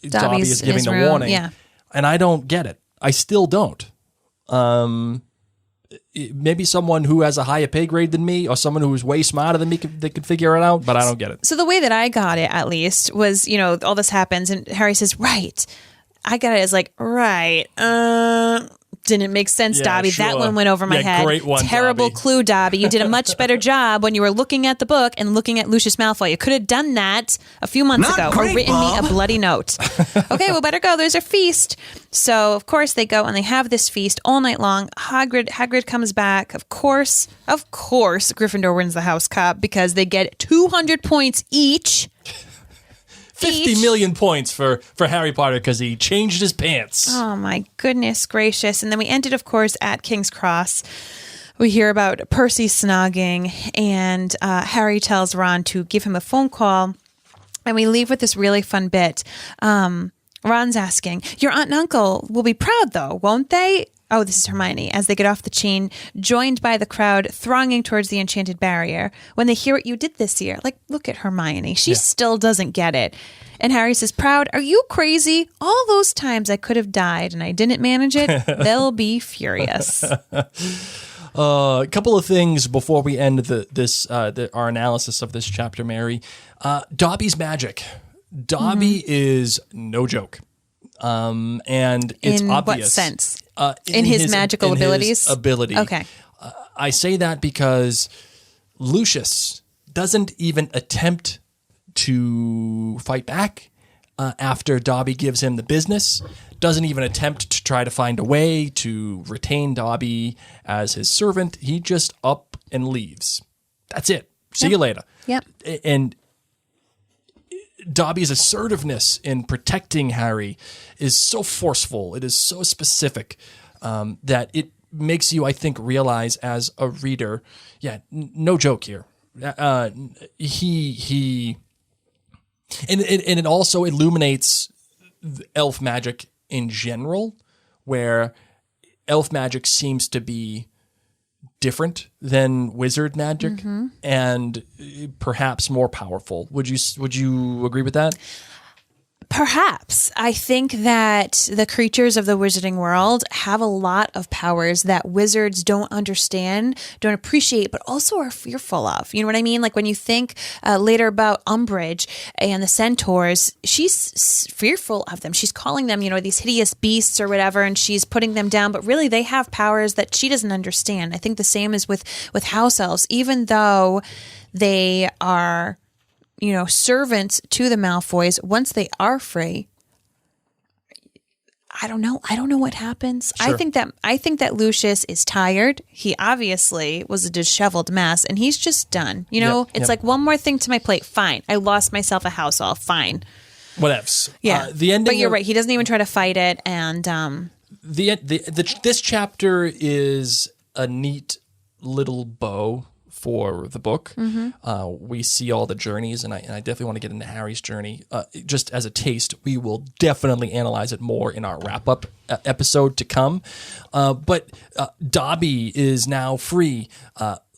Dobby is giving the warning. Yeah. And I don't get it. I still don't. Maybe someone who has a higher pay grade than me or someone who is way smarter than me they could figure it out, but I don't get it. So the way that I got it, at least, was, all this happens and Harry says, right. I got it as right. Didn't make sense, Dobby. Sure. That one went over my head. Great one, Terrible Dobby. clue, Dobby. You did a much better job when you were looking at the book and looking at Lucius Malfoy. You could have done that a few months ago or written me a bloody note. Okay, well, better go. There's a feast. So, of course, they go and they have this feast all night long. Hagrid comes back. Of course, Gryffindor wins the House Cup because they get 200 points each. 50 each. million points for Harry Potter because he changed his pants. Oh, my goodness gracious. And then we ended, of course, at King's Cross. We hear about Percy snogging, and Harry tells Ron to give him a phone call. And we leave with this really fun bit. Ron's asking, your aunt and uncle will be proud, though, won't they? Oh, this is Hermione, as they get off the chain, joined by the crowd thronging towards the enchanted barrier. When they hear what you did this year, like, look at Hermione. She still doesn't get it. And Harry says, proud, are you crazy? All those times I could have died and I didn't manage it, they'll be furious. A couple of things before we end our analysis of this chapter, Mary. Dobby's magic. Dobby is no joke. And it's in obvious. In what sense? In his magical abilities? His ability. Okay. I say that because Lucius doesn't even attempt to fight back after Dobby gives him the business. Doesn't even attempt to try to find a way to retain Dobby as his servant. He just up and leaves. That's it. See you later. Yep. And Dobby's assertiveness in protecting Harry is so forceful. It is so specific that it makes you, I think, realize as a reader, no joke here. And it also illuminates elf magic in general, where elf magic seems to be different than wizard magic and perhaps more powerful. Would you agree with that? Perhaps. I think that the creatures of the wizarding world have a lot of powers that wizards don't understand, don't appreciate, but also are fearful of. You know what I mean? Like when you think later about Umbridge and the centaurs, she's fearful of them. She's calling them, these hideous beasts or whatever, and she's putting them down. But really, they have powers that she doesn't understand. I think the same is with house elves, even though they are servants to the Malfoys. Once they are free, I don't know what happens. Sure. I think that Lucius is tired. He obviously was a disheveled mess, and he's just done. It's like one more thing to my plate. Fine, I lost myself a house elf. Fine, whatevs. Yeah, the ending. But you're right. He doesn't even try to fight it. And this chapter is a neat little bow for the book. We see all the journeys, and I definitely want to get into Harry's journey. Just as a taste, we will definitely analyze it more in our wrap-up episode to come. But Dobby is now free.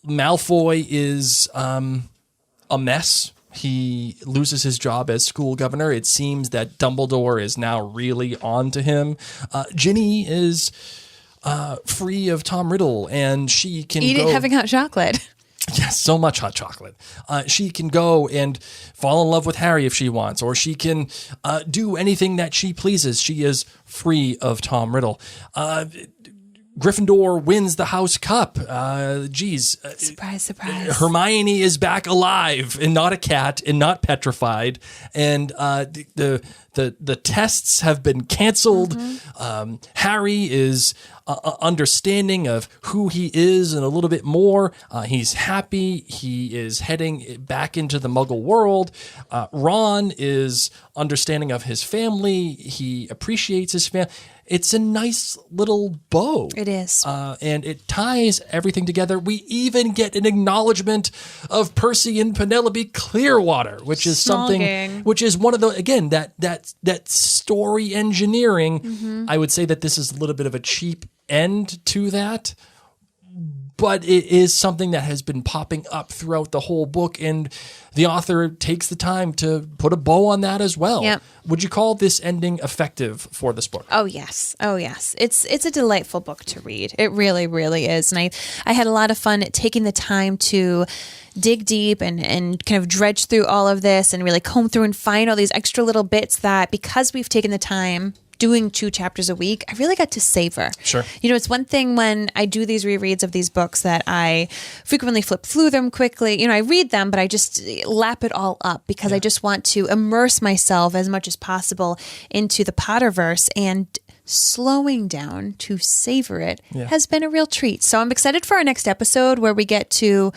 Malfoy is a mess. He loses his job as school governor. It seems that Dumbledore is now really on to him. Ginny is free of Tom Riddle, and she can having hot chocolate. Yes, so much hot chocolate. She can go and fall in love with Harry if she wants, or she can do anything that she pleases. She is free of Tom Riddle. Gryffindor wins the House Cup. Surprise, surprise. Hermione is back alive and not a cat and not petrified. And the tests have been canceled. Harry is understanding of who he is and a little bit more. He's happy. He is heading back into the Muggle world. Ron is understanding of his family. He appreciates his family. It's a nice little bow. It is. And it ties everything together. We even get an acknowledgement of Percy and Penelope Clearwater, which is something, which is one of the, again, that story engineering. I would say that this is a little bit of a cheap end to that, but it is something that has been popping up throughout the whole book, and the author takes the time to put a bow on that as well. Yep. Would you call this ending effective for this book? Oh, yes. It's a delightful book to read. It really, really is. And I had a lot of fun taking the time to dig deep and kind of dredge through all of this and really comb through and find all these extra little bits that, because we've taken the time doing 2 chapters a week, I really got to savor. Sure. It's one thing when I do these rereads of these books that I frequently flip through them quickly. I read them, but I just lap it all up because I just want to immerse myself as much as possible into the Potterverse, and slowing down to savor it has been a real treat. So I'm excited for our next episode where we get to,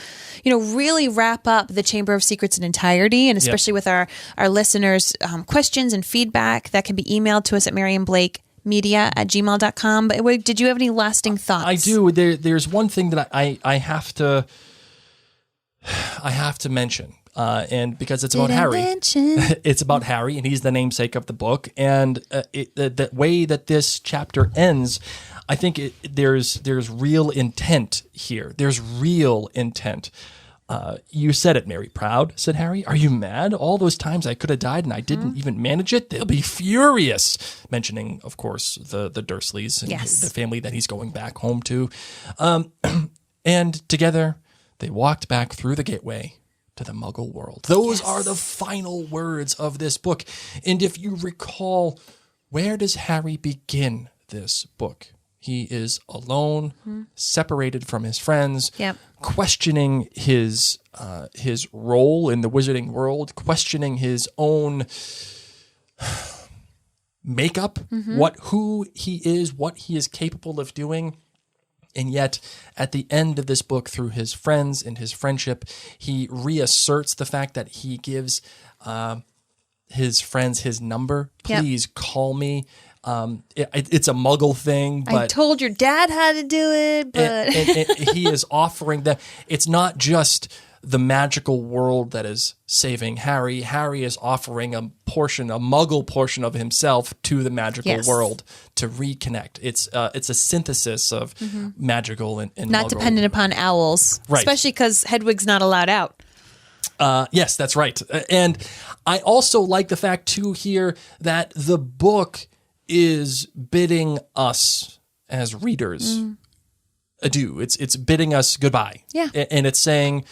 really wrap up the Chamber of Secrets in entirety, and especially with our listeners' questions and feedback that can be emailed to us at marianblakemedia@gmail.com. But did you have any lasting thoughts? I do. There's one thing that I have to mention. And because it's about Harry, it's about Harry, and he's the namesake of the book. And the way that this chapter ends, I think there's real intent here. There's real intent. You said it, Mary. Proud, said Harry. Are you mad? All those times I could have died and I didn't even manage it. They'll be furious. Mentioning, of course, the Dursleys and the family that he's going back home to. And together they walked back through the gateway to the Muggle world. Those are the final words of this book. And if you recall, where does Harry begin this book? He is alone, separated from his friends, questioning his role in the wizarding world, questioning his own makeup, who he is, what he is capable of doing. And yet, at the end of this book, through his friends and his friendship, he reasserts the fact that he gives his friends his number. Please call me. It's a Muggle thing. But I told your dad how to do it, but he is offering them. It's not just the magical world that is saving Harry. Harry is offering a Muggle portion of himself to the magical world to reconnect. It's a synthesis of magical and not Muggle. Dependent upon owls, right? Especially because Hedwig's not allowed out. Yes, that's right. And I also like the fact too here that the book is bidding us as readers adieu. It's bidding us goodbye. Yeah, and it's saying,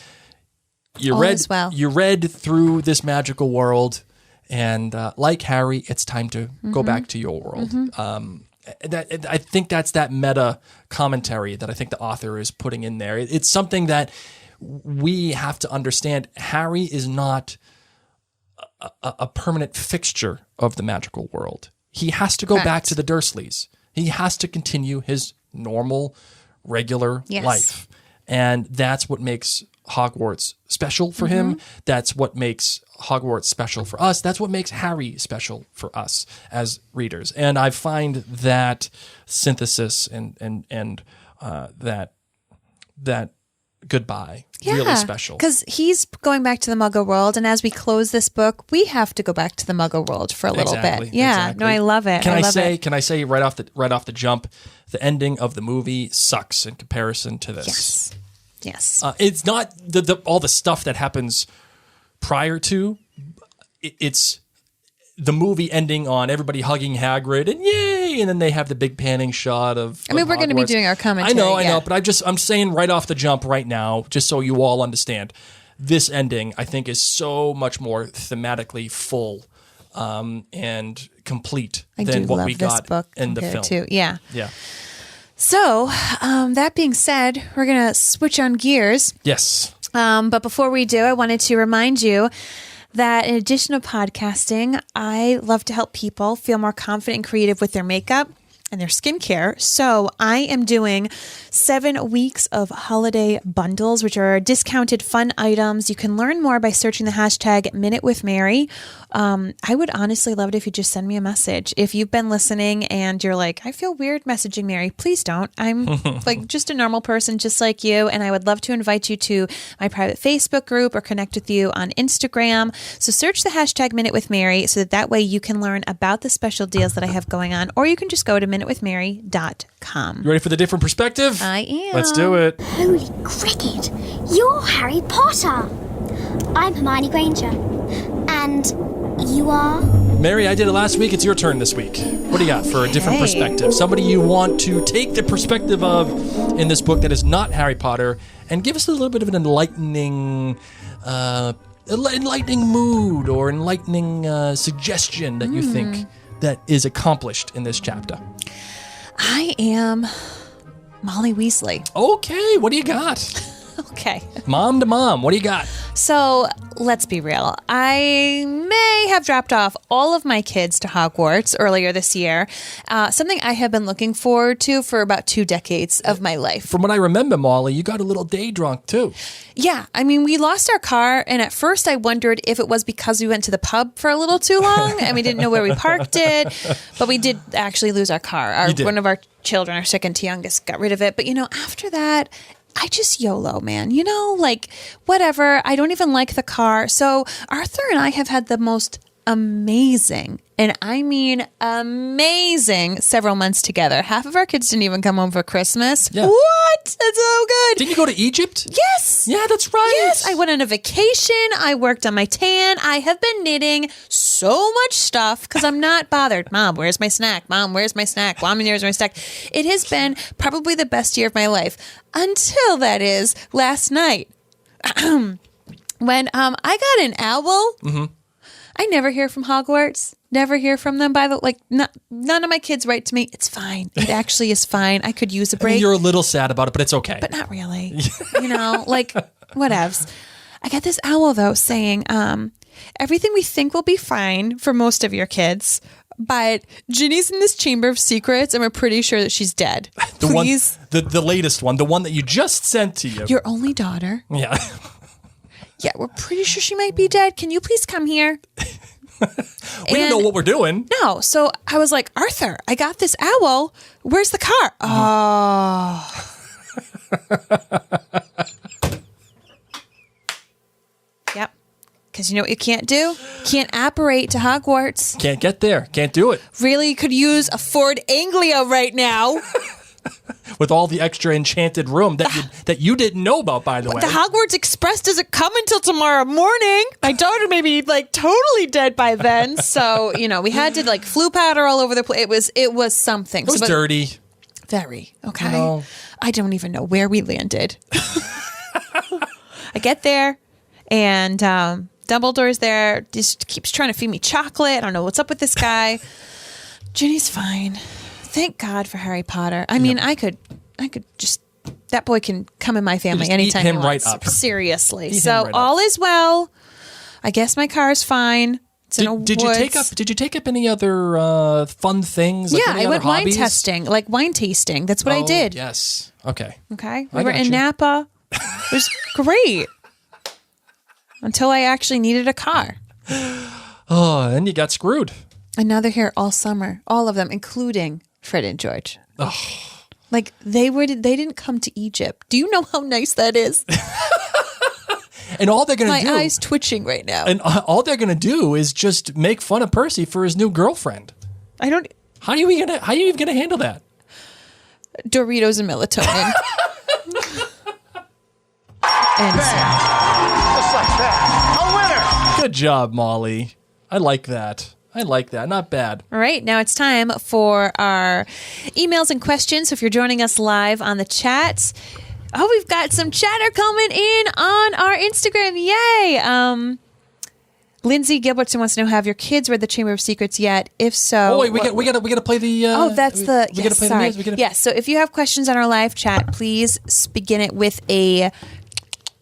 You read through this magical world, and like Harry, it's time to go back to your world. I think that's that meta commentary that I think the author is putting in there. It's something that we have to understand. Harry is not a permanent fixture of the magical world. He has to go back to the Dursleys. He has to continue his normal, regular life. And that's what makes Hogwarts special for him. That's what makes Hogwarts special for us. That's what makes Harry special for us as readers. And I find that synthesis and that goodbye really special. Because he's going back to the Muggle world, and as we close this book, we have to go back to the Muggle world for a little bit. Yeah, exactly. No, I love it. Can I say right off the jump, the ending of the movie sucks in comparison to this. Yes. It's not all the stuff that happens prior to. It's the movie ending on everybody hugging Hagrid and yay, and then they have the big panning shot of. I mean, we're going to be doing our commentary. I know, but I'm saying right off the jump right now, just so you all understand, this ending I think is so much more thematically full and complete than what we got in the film. Too. Yeah. Yeah. So, that being said, we're going to switch on gears. Yes. But before we do, I wanted to remind you that in addition to podcasting, I love to help people feel more confident and creative with their makeup and their skincare. So I am doing 7 weeks of holiday bundles, which are discounted fun items. You can learn more by searching the hashtag Minute with Mary. I would honestly love it if you just send me a message. If you've been listening and you're like, I feel weird messaging Mary, please don't. I'm like just a normal person just like you. And I would love to invite you to my private Facebook group or connect with you on Instagram. So search the hashtag Minute with Mary so that way you can learn about the special deals that I have going on, or you can just go to minutewithmary.com. You ready for the different perspective? I am. Let's do it. Holy cricket! You're Harry Potter! I'm Hermione Granger. And you are? Mary, I did it last week. It's your turn this week. What do you got for a different perspective? Somebody you want to take the perspective of in this book that is not Harry Potter and give us a little bit of an enlightening mood or enlightening suggestion that you think that is accomplished in this chapter? I am Molly Weasley. Okay, what do you got? Okay. Mom to mom, what do you got? So let's be real. I may have dropped off all of my kids to Hogwarts earlier this year. Something I have been looking forward to for about 2 decades of my life. From what I remember, Molly, you got a little day drunk too. Yeah. I mean, we lost our car, and at first I wondered if it was because we went to the pub for a little too long and we didn't know where we parked it. But we did actually lose our car. One of our children, our second youngest, got rid of it. But, after that, I just YOLO, man. Whatever. I don't even like the car. So Arthur and I have had the most amazing, and I mean amazing, several months together. Half of our kids didn't even come home for Christmas. Yeah. What? That's so good. Didn't you go to Egypt? Yes. Yeah, that's right. Yes. I went on a vacation. I worked on my tan. I have been knitting so much stuff because I'm not bothered. Mom, where's my snack? Mom, where's my snack? Mom, where's my snack? It has been probably the best year of my life until, that is, last night when I got an owl. Mm-hmm. I never hear from Hogwarts. Never hear from them. None of my kids write to me. It's fine. It actually is fine. I could use a break. You're a little sad about it, but it's okay. But not really. Whatevs. I got this owl, though, saying, everything we think will be fine for most of your kids, but Ginny's in this chamber of secrets, and we're pretty sure that she's dead. Please. The latest one, the one that you just sent to you. Your only daughter. Yeah. Yeah, we're pretty sure she might be dead. Can you please come here? We don't know what we're doing. No. So I was like, Arthur, I got this owl. Where's the car? Oh. Yep. Because you know what you can't do? Can't apparate to Hogwarts. Can't get there. Can't do it. Really could use a Ford Anglia right now. With all the extra enchanted room that you didn't know about, by the way. The Hogwarts Express doesn't come until tomorrow morning. My daughter may be totally dead by then. So, we had to flu powder all over the place. It was something. It was dirty. Very. Okay. I don't even know where we landed. I get there and Dumbledore's there. Just keeps trying to feed me chocolate. I don't know what's up with this guy. Ginny's fine. Thank God for Harry Potter. I mean, I could just, that boy can come in my family anytime he wants. Right up. Seriously. Eat so right all is well. I guess my car's fine. It's in a woods. Did you take up any other fun things? I went wine testing, wine tasting. That's what I did. Yes. Okay. Okay. We were in Napa. It was great. Until I actually needed a car. Oh, and you got screwed. And now they're here all summer. All of them, including Fred and George. Oh. They didn't come to Egypt. Do you know how nice that is? And all they're going to do... My eye's twitching right now. And all they're going to do is just make fun of Percy for his new girlfriend. I don't... How are you even going to handle that? Doritos and melatonin. And Just like that. A winner. Good job, Molly. I like that. Not bad. All right. Now it's time for our emails and questions. So if you're joining us live on the chat, we've got some chatter coming in on our Instagram. Yay. Lindsay Gilbertson wants to know, have your kids read The Chamber of Secrets yet? If so... Oh, wait, we got to play the... that's the... We got to play sorry. the music. Yes, so if you have questions on our live chat, please begin it with a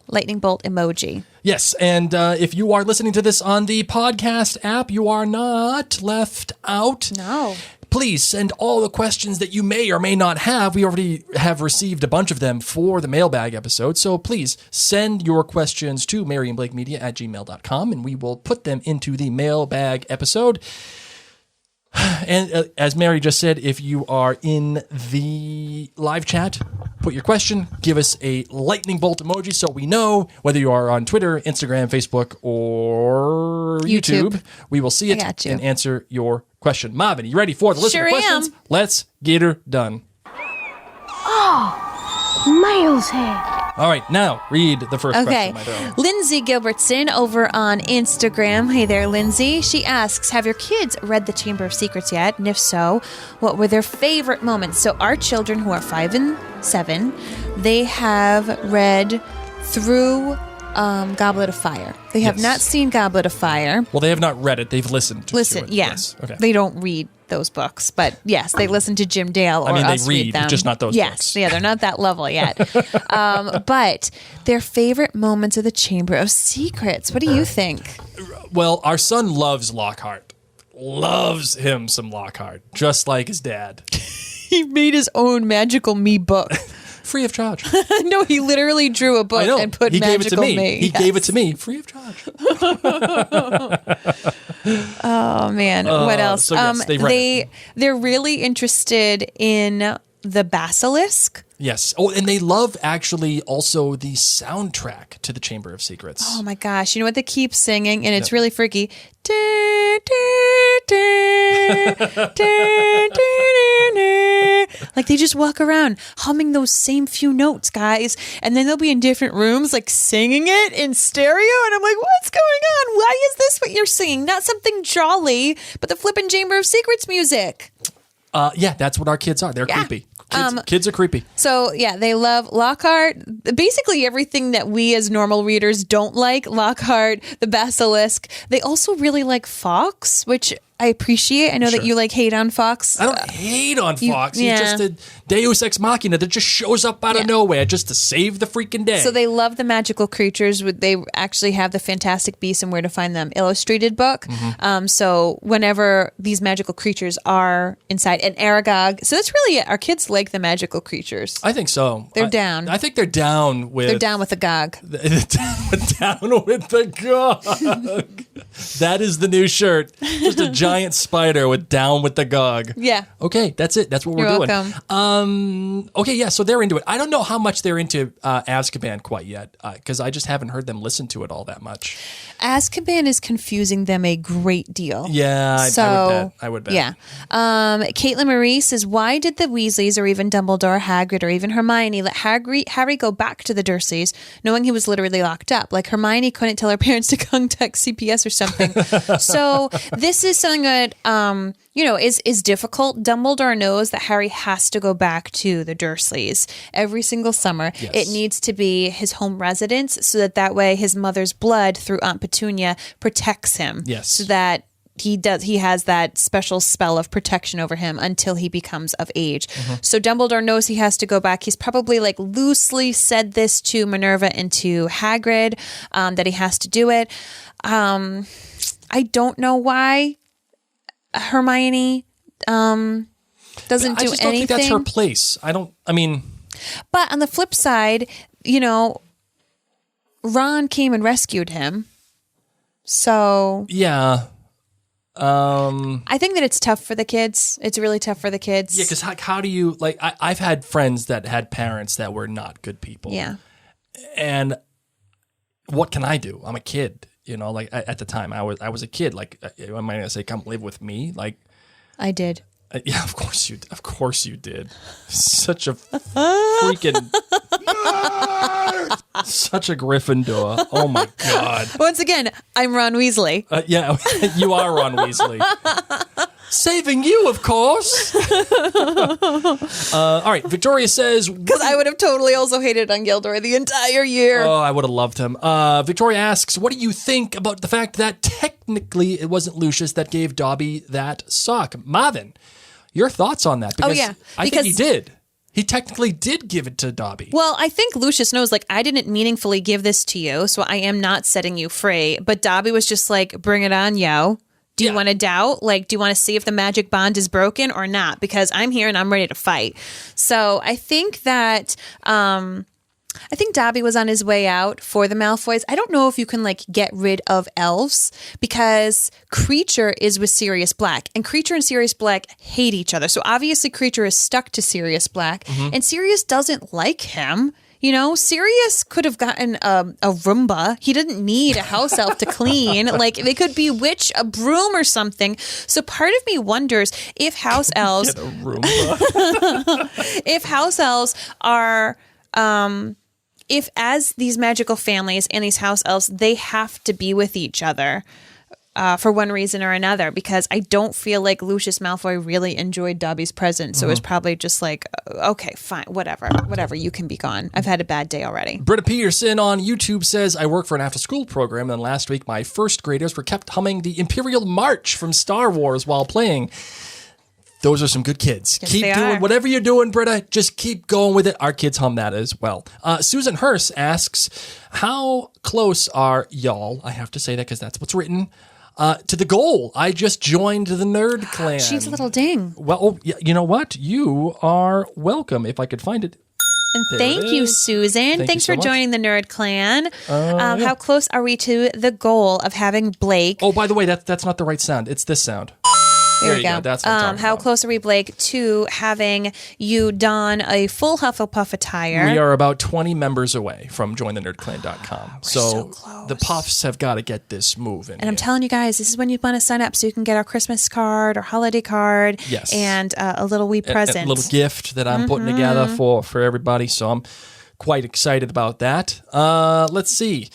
lightning bolt emoji. Yes, and if you are listening to this on the podcast app, you are not left out. No. Please send all the questions that you may or may not have. We already have received a bunch of them for the mailbag episode, so please send your questions to maryandblakemedia@gmail.com, and we will put them into the mailbag episode. And as Mary just said, if you are in the live chat, put your question, give us a lightning bolt emoji so we know whether you are on Twitter, Instagram, Facebook, or YouTube. We will see it and answer your question. Marvin, you ready for the listener questions? Am. Let's get her done. Oh, Miles here. All right, now read the first question, my darling. Lindsay Gilbertson over on Instagram. Hey there, Lindsay. She asks, have your kids read The Chamber of Secrets yet? And if so, what were their favorite moments? So our children, who are 5 and 7, they have read through Goblet of Fire. They have not seen Goblet of Fire. Well, they have not read it. They've listened to it. Yeah. Yes. Okay. They don't read those books, but yes, they listen to Jim Dale or us they read them. just not those yes. books. Yeah, they're not that level yet. But their favorite moments of the Chamber of Secrets. What do you think? Well, our son loves Lockhart. Loves him some Lockhart, just like his dad. He made his own Magical Me book. Free of charge. No, he literally drew a book and put Magical Me. He gave it to me, free of charge. Oh man, what else? So yes, they're really interested in the basilisk. Yes. Oh, and they love actually also the soundtrack to the Chamber of Secrets. Oh my gosh, you know what they keep singing, and it's really freaky. Like they just walk around humming those same few notes, guys, and then they'll be in different rooms like singing it in stereo, and I'm like, what's going on? Why is this what you're singing? Not something jolly, but the flippin' Chamber of Secrets music. Yeah, that's what our kids are. They're creepy. Kids are creepy. So, yeah, they love Lockhart. Basically everything that we as normal readers don't like. Lockhart, the basilisk. They also really like Fawkes, which I appreciate. I know that you hate on Fawkes. I don't hate on Fawkes. He's just a deus ex machina that just shows up out of nowhere just to save the freaking day. So they love the magical creatures. They actually have the Fantastic Beasts and Where to Find Them illustrated book. Mm-hmm. So whenever these magical creatures are inside, and Aragog. So that's really it. Our kids like the magical creatures. I think so. They're down. I think they're down with... They're down with the Gog. Down with the Gog. That is the new shirt. Just a giant spider with Down with the Gog. Yeah. Okay, that's it. That's what we're doing. Welcome. Okay, yeah, so they're into it. I don't know how much they're into Azkaban quite yet, because I just haven't heard them listen to it all that much. Azkaban is confusing them a great deal. Yeah, I would bet. Yeah. Caitlin Marie says, why did the Weasleys or even Dumbledore, Hagrid, or even Hermione let Harry go back to the Dursleys knowing he was literally locked up? Like Hermione couldn't tell her parents to contact CPS or something. So this is something that, is difficult. Dumbledore knows that Harry has to go back to the Dursleys every single summer. Yes. It needs to be his home residence so that way his mother's blood through Aunt Petunia protects him. Yes. So that he has that special spell of protection over him until he becomes of age. Mm-hmm. So Dumbledore knows he has to go back. He's probably loosely said this to Minerva and to Hagrid, that he has to do it. I don't know why Hermione doesn't do anything. I just don't think that's her place. But on the flip side, Ron came and rescued him. So yeah. I think that it's tough for the kids. It's really tough for the kids. Yeah, because how do you I've had friends that had parents that were not good people. Yeah. And what can I do? I'm a kid. At the time I was a kid. Am I gonna say come live with me? I did. Yeah, of course you did. Such a freaking such a Gryffindor. Oh my God. Once again, I'm Ron Weasley. Yeah, you are Ron Weasley. Saving you, of course. All right, Victoria says... Because I would have totally also hated on Gilderoy the entire year. Oh, I would have loved him. Victoria asks, what do you think about the fact that technically it wasn't Lucius that gave Dobby that sock? Marvin, your thoughts on that? Because I think he did. He technically did give it to Dobby. Well, I think Lucius knows, I didn't meaningfully give this to you, so I am not setting you free. But Dobby was just bring it on, yo. Do you want to doubt? Do you want to see if the magic bond is broken or not? Because I'm here and I'm ready to fight. So I think that... I think Dobby was on his way out for the Malfoys. I don't know if you can get rid of elves because Creature is with Sirius Black and Creature and Sirius Black hate each other. So obviously Creature is stuck to Sirius Black and Sirius doesn't like him. Sirius could have gotten a Roomba. He didn't need a house elf to clean. They could bewitch a broom or something. So part of me wonders if house elves... Get a Roomba. If house elves are... if as these magical families and these house elves, they have to be with each other. for one reason or another, because I don't feel like Lucius Malfoy really enjoyed Dobby's presence. So it was probably just like, okay, fine, whatever, you can be gone. I've had a bad day already. Britta Peterson on YouTube says, I work for an after-school program, and last week my first graders were kept humming the Imperial March from Star Wars while playing. Those are some good kids. Yes, Keep they doing are. whatever you're doing, Britta. Just keep going with it. Our kids hum that as well. Susan Hurst asks, how close are y'all? I have to say that because that's what's written. To the goal. I just joined the Nerd Clan. She's a little ding. Well, you know what? You are welcome. If I could find it. And There thank it you, is. Susan. Thank Thanks you so for much. joining the Nerd Clan. How close are we to the goal of having Blake? Oh, by the way, that's not the right sound. It's this sound. There you go. That's what I'm talking how about. close are we, Blake, to having you don a full Hufflepuff attire? We are about 20 members away from jointhenerdclan.com. so close. The Puffs have got to get this moving. And I'm telling you guys, this is when you want to sign up so you can get our Christmas card or holiday card. Yes. And a little wee present. A little gift that I'm putting together for everybody. So I'm quite excited about that. Let's see.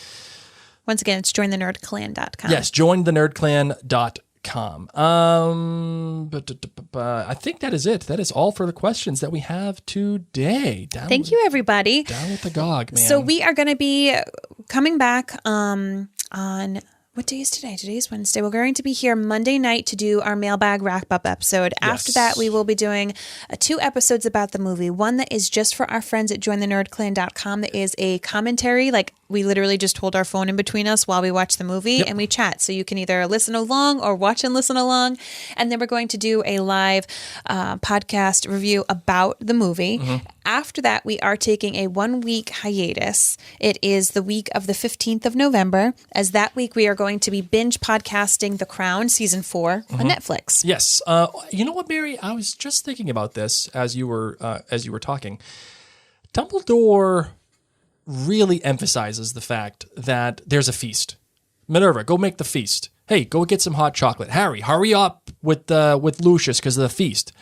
Once again, it's jointhenerdclan.com. Yes, jointhenerdclan.com. I think that is it. That is all for the questions that we have today. Thank you, everybody. Down with the Gog, man. So we are going to be coming back on, what day is today? Today's Wednesday. We're going to be here Monday night to do our mailbag wrap-up episode. After that, we will be doing 2 episodes about the movie. One that is just for our friends at jointhenerdclan.com that is a commentary, like we literally just hold our phone in between us while we watch the movie and we chat. So you can either listen along or watch and listen along. And then we're going to do a live podcast review about the movie. After that, we are taking a 1-week hiatus. It is the week of the 15th of November, as that week we are going to be binge podcasting The Crown Season 4 on Netflix. Yes. You know what, Mary? I was just thinking about this as you were talking. Dumbledore really emphasizes the fact that there's a feast. Minerva, go make the feast. Hey, go get some hot chocolate. Harry, hurry up with Lucius because of the feast.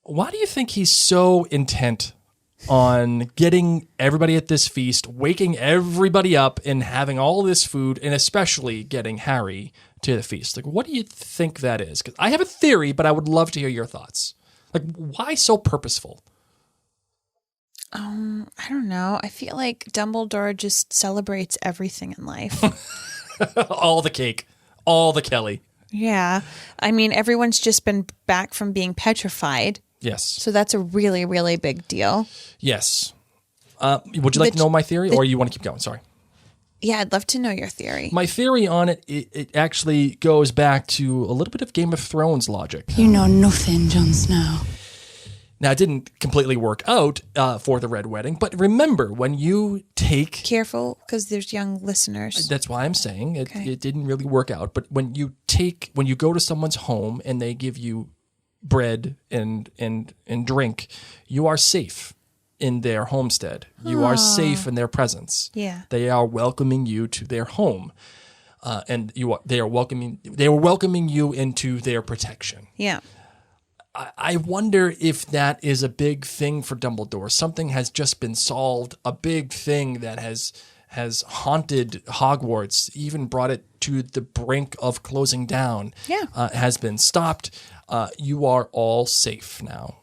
Why do you think he's so intent on getting everybody at this feast, waking everybody up and having all this food, and especially getting Harry to the feast? Like, what do you think that is? 'Cause I have a theory, but I would love to hear your thoughts. Like, why so purposeful? I don't know. I feel like Dumbledore just celebrates everything in life. All the cake, all the Kelly. Yeah. I mean, everyone's just been back from being petrified. Yes. So that's a really, really big deal. Yes. Would you like to know my theory, or you want to keep going? Sorry. Yeah, I'd love to know your theory. My theory on it actually goes back to a little bit of Game of Thrones logic. You know nothing, Jon Snow. Now, it didn't completely work out for the Red Wedding, but remember, when you take... Careful, because there's young listeners. That's why I'm saying it didn't really work out, but when you go to someone's home and they give you bread and drink, you are safe in their homestead. You are safe in their presence. Yeah. They are welcoming you to their home. And they are welcoming you into their protection. Yeah. I wonder if that is a big thing for Dumbledore. Something has just been solved, a big thing that has haunted Hogwarts, even brought it to the brink of closing down, has been stopped. You are all safe now.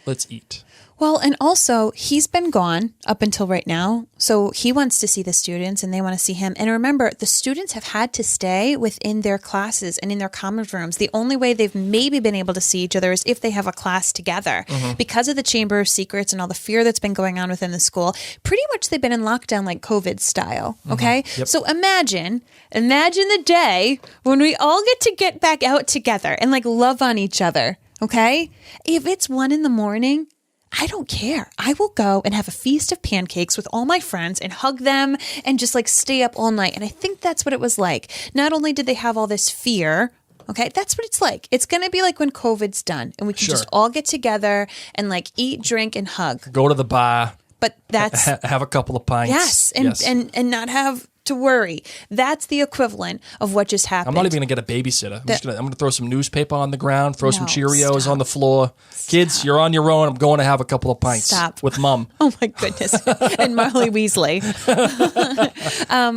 Let's eat. Well, and also, he's been gone up until right now, so he wants to see the students, and they want to see him. And remember, the students have had to stay within their classes and in their common rooms. The only way they've maybe been able to see each other is if they have a class together. Because of the Chamber of Secrets and all the fear that's been going on within the school, pretty much they've been in lockdown like COVID style, okay? Yep. So imagine the day when we all get back out together and like love on each other, okay? If it's 1 a.m, I don't care. I will go and have a feast of pancakes with all my friends and hug them and just like stay up all night. And I think that's what it was like. Not only did they have all this fear, okay, that's what it's like. It's going to be like when COVID's done and we can just all get together and like eat, drink, and hug. Go to the bar. But that's... have a couple of pints. Yes. And not have to worry. That's the equivalent of what just happened. I'm not even going to get a babysitter. I'm going to throw some newspaper on the ground, throw some Cheerios on the floor. Kids, you're on your own. I'm going to have a couple of pints with Mom. Oh, my goodness. And Marley Weasley.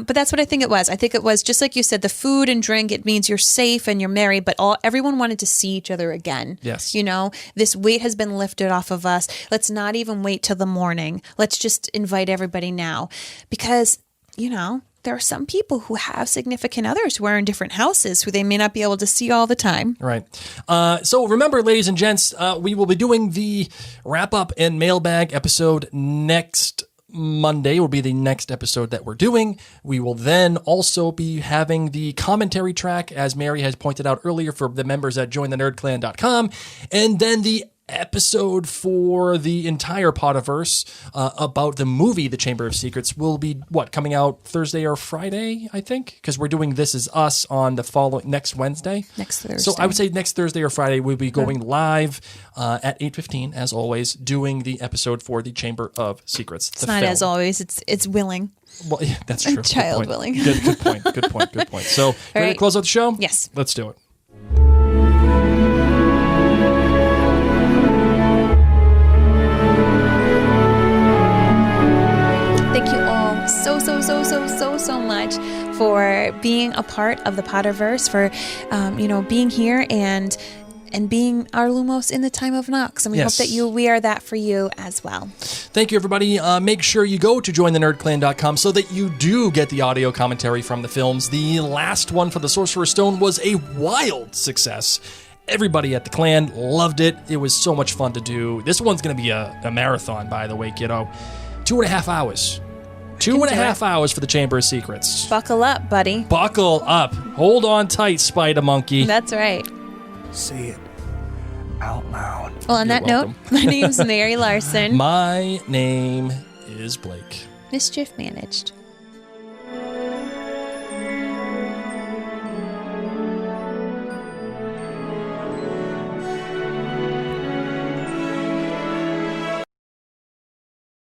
But that's what I think it was. I think it was, just like you said, the food and drink, it means you're safe and you're married, but everyone wanted to see each other again. Yes. You know, this weight has been lifted off of us. Let's not even wait till the morning. Let's just invite everybody now. Because, you know, there are some people who have significant others who are in different houses who they may not be able to see all the time. Right. So remember, ladies and gents, we will be doing the wrap-up and mailbag episode next Monday. Will be the next episode that we're doing. We will then also be having the commentary track, as Mary has pointed out earlier, for the members at jointhenerdclan.com. And then the episode for the entire Potterverse about the movie The Chamber of Secrets will be coming out Thursday or Friday, I think, because we're doing This Is Us on the next Wednesday. Next Thursday. So I would say next Thursday or Friday we'll be going live at 8:15 as always, doing the episode for The Chamber of Secrets. It's not film. As always, it's willing. Well, yeah, that's true. Child willing. Good point. So ready to close out the show? Yes. Let's do it. Thank you all so much for being a part of the Potterverse, for being here and being our Lumos in the time of Nox. And we hope that we are that for you as well. Thank you, everybody. Make sure you go to jointhenerdclan.com so that you do get the audio commentary from the films. The last one for the Sorcerer's Stone was a wild success. Everybody at the clan loved it. It was so much fun to do. This one's going to be a marathon, by the way, kiddo. 2.5 hours. 2.5 hours for the Chamber of Secrets. Buckle up, buddy. Buckle up. Hold on tight, Spider Monkey. That's right. Say it out loud. Well, on that note, my name's Mary Larson. My name is Blake. Mischief managed.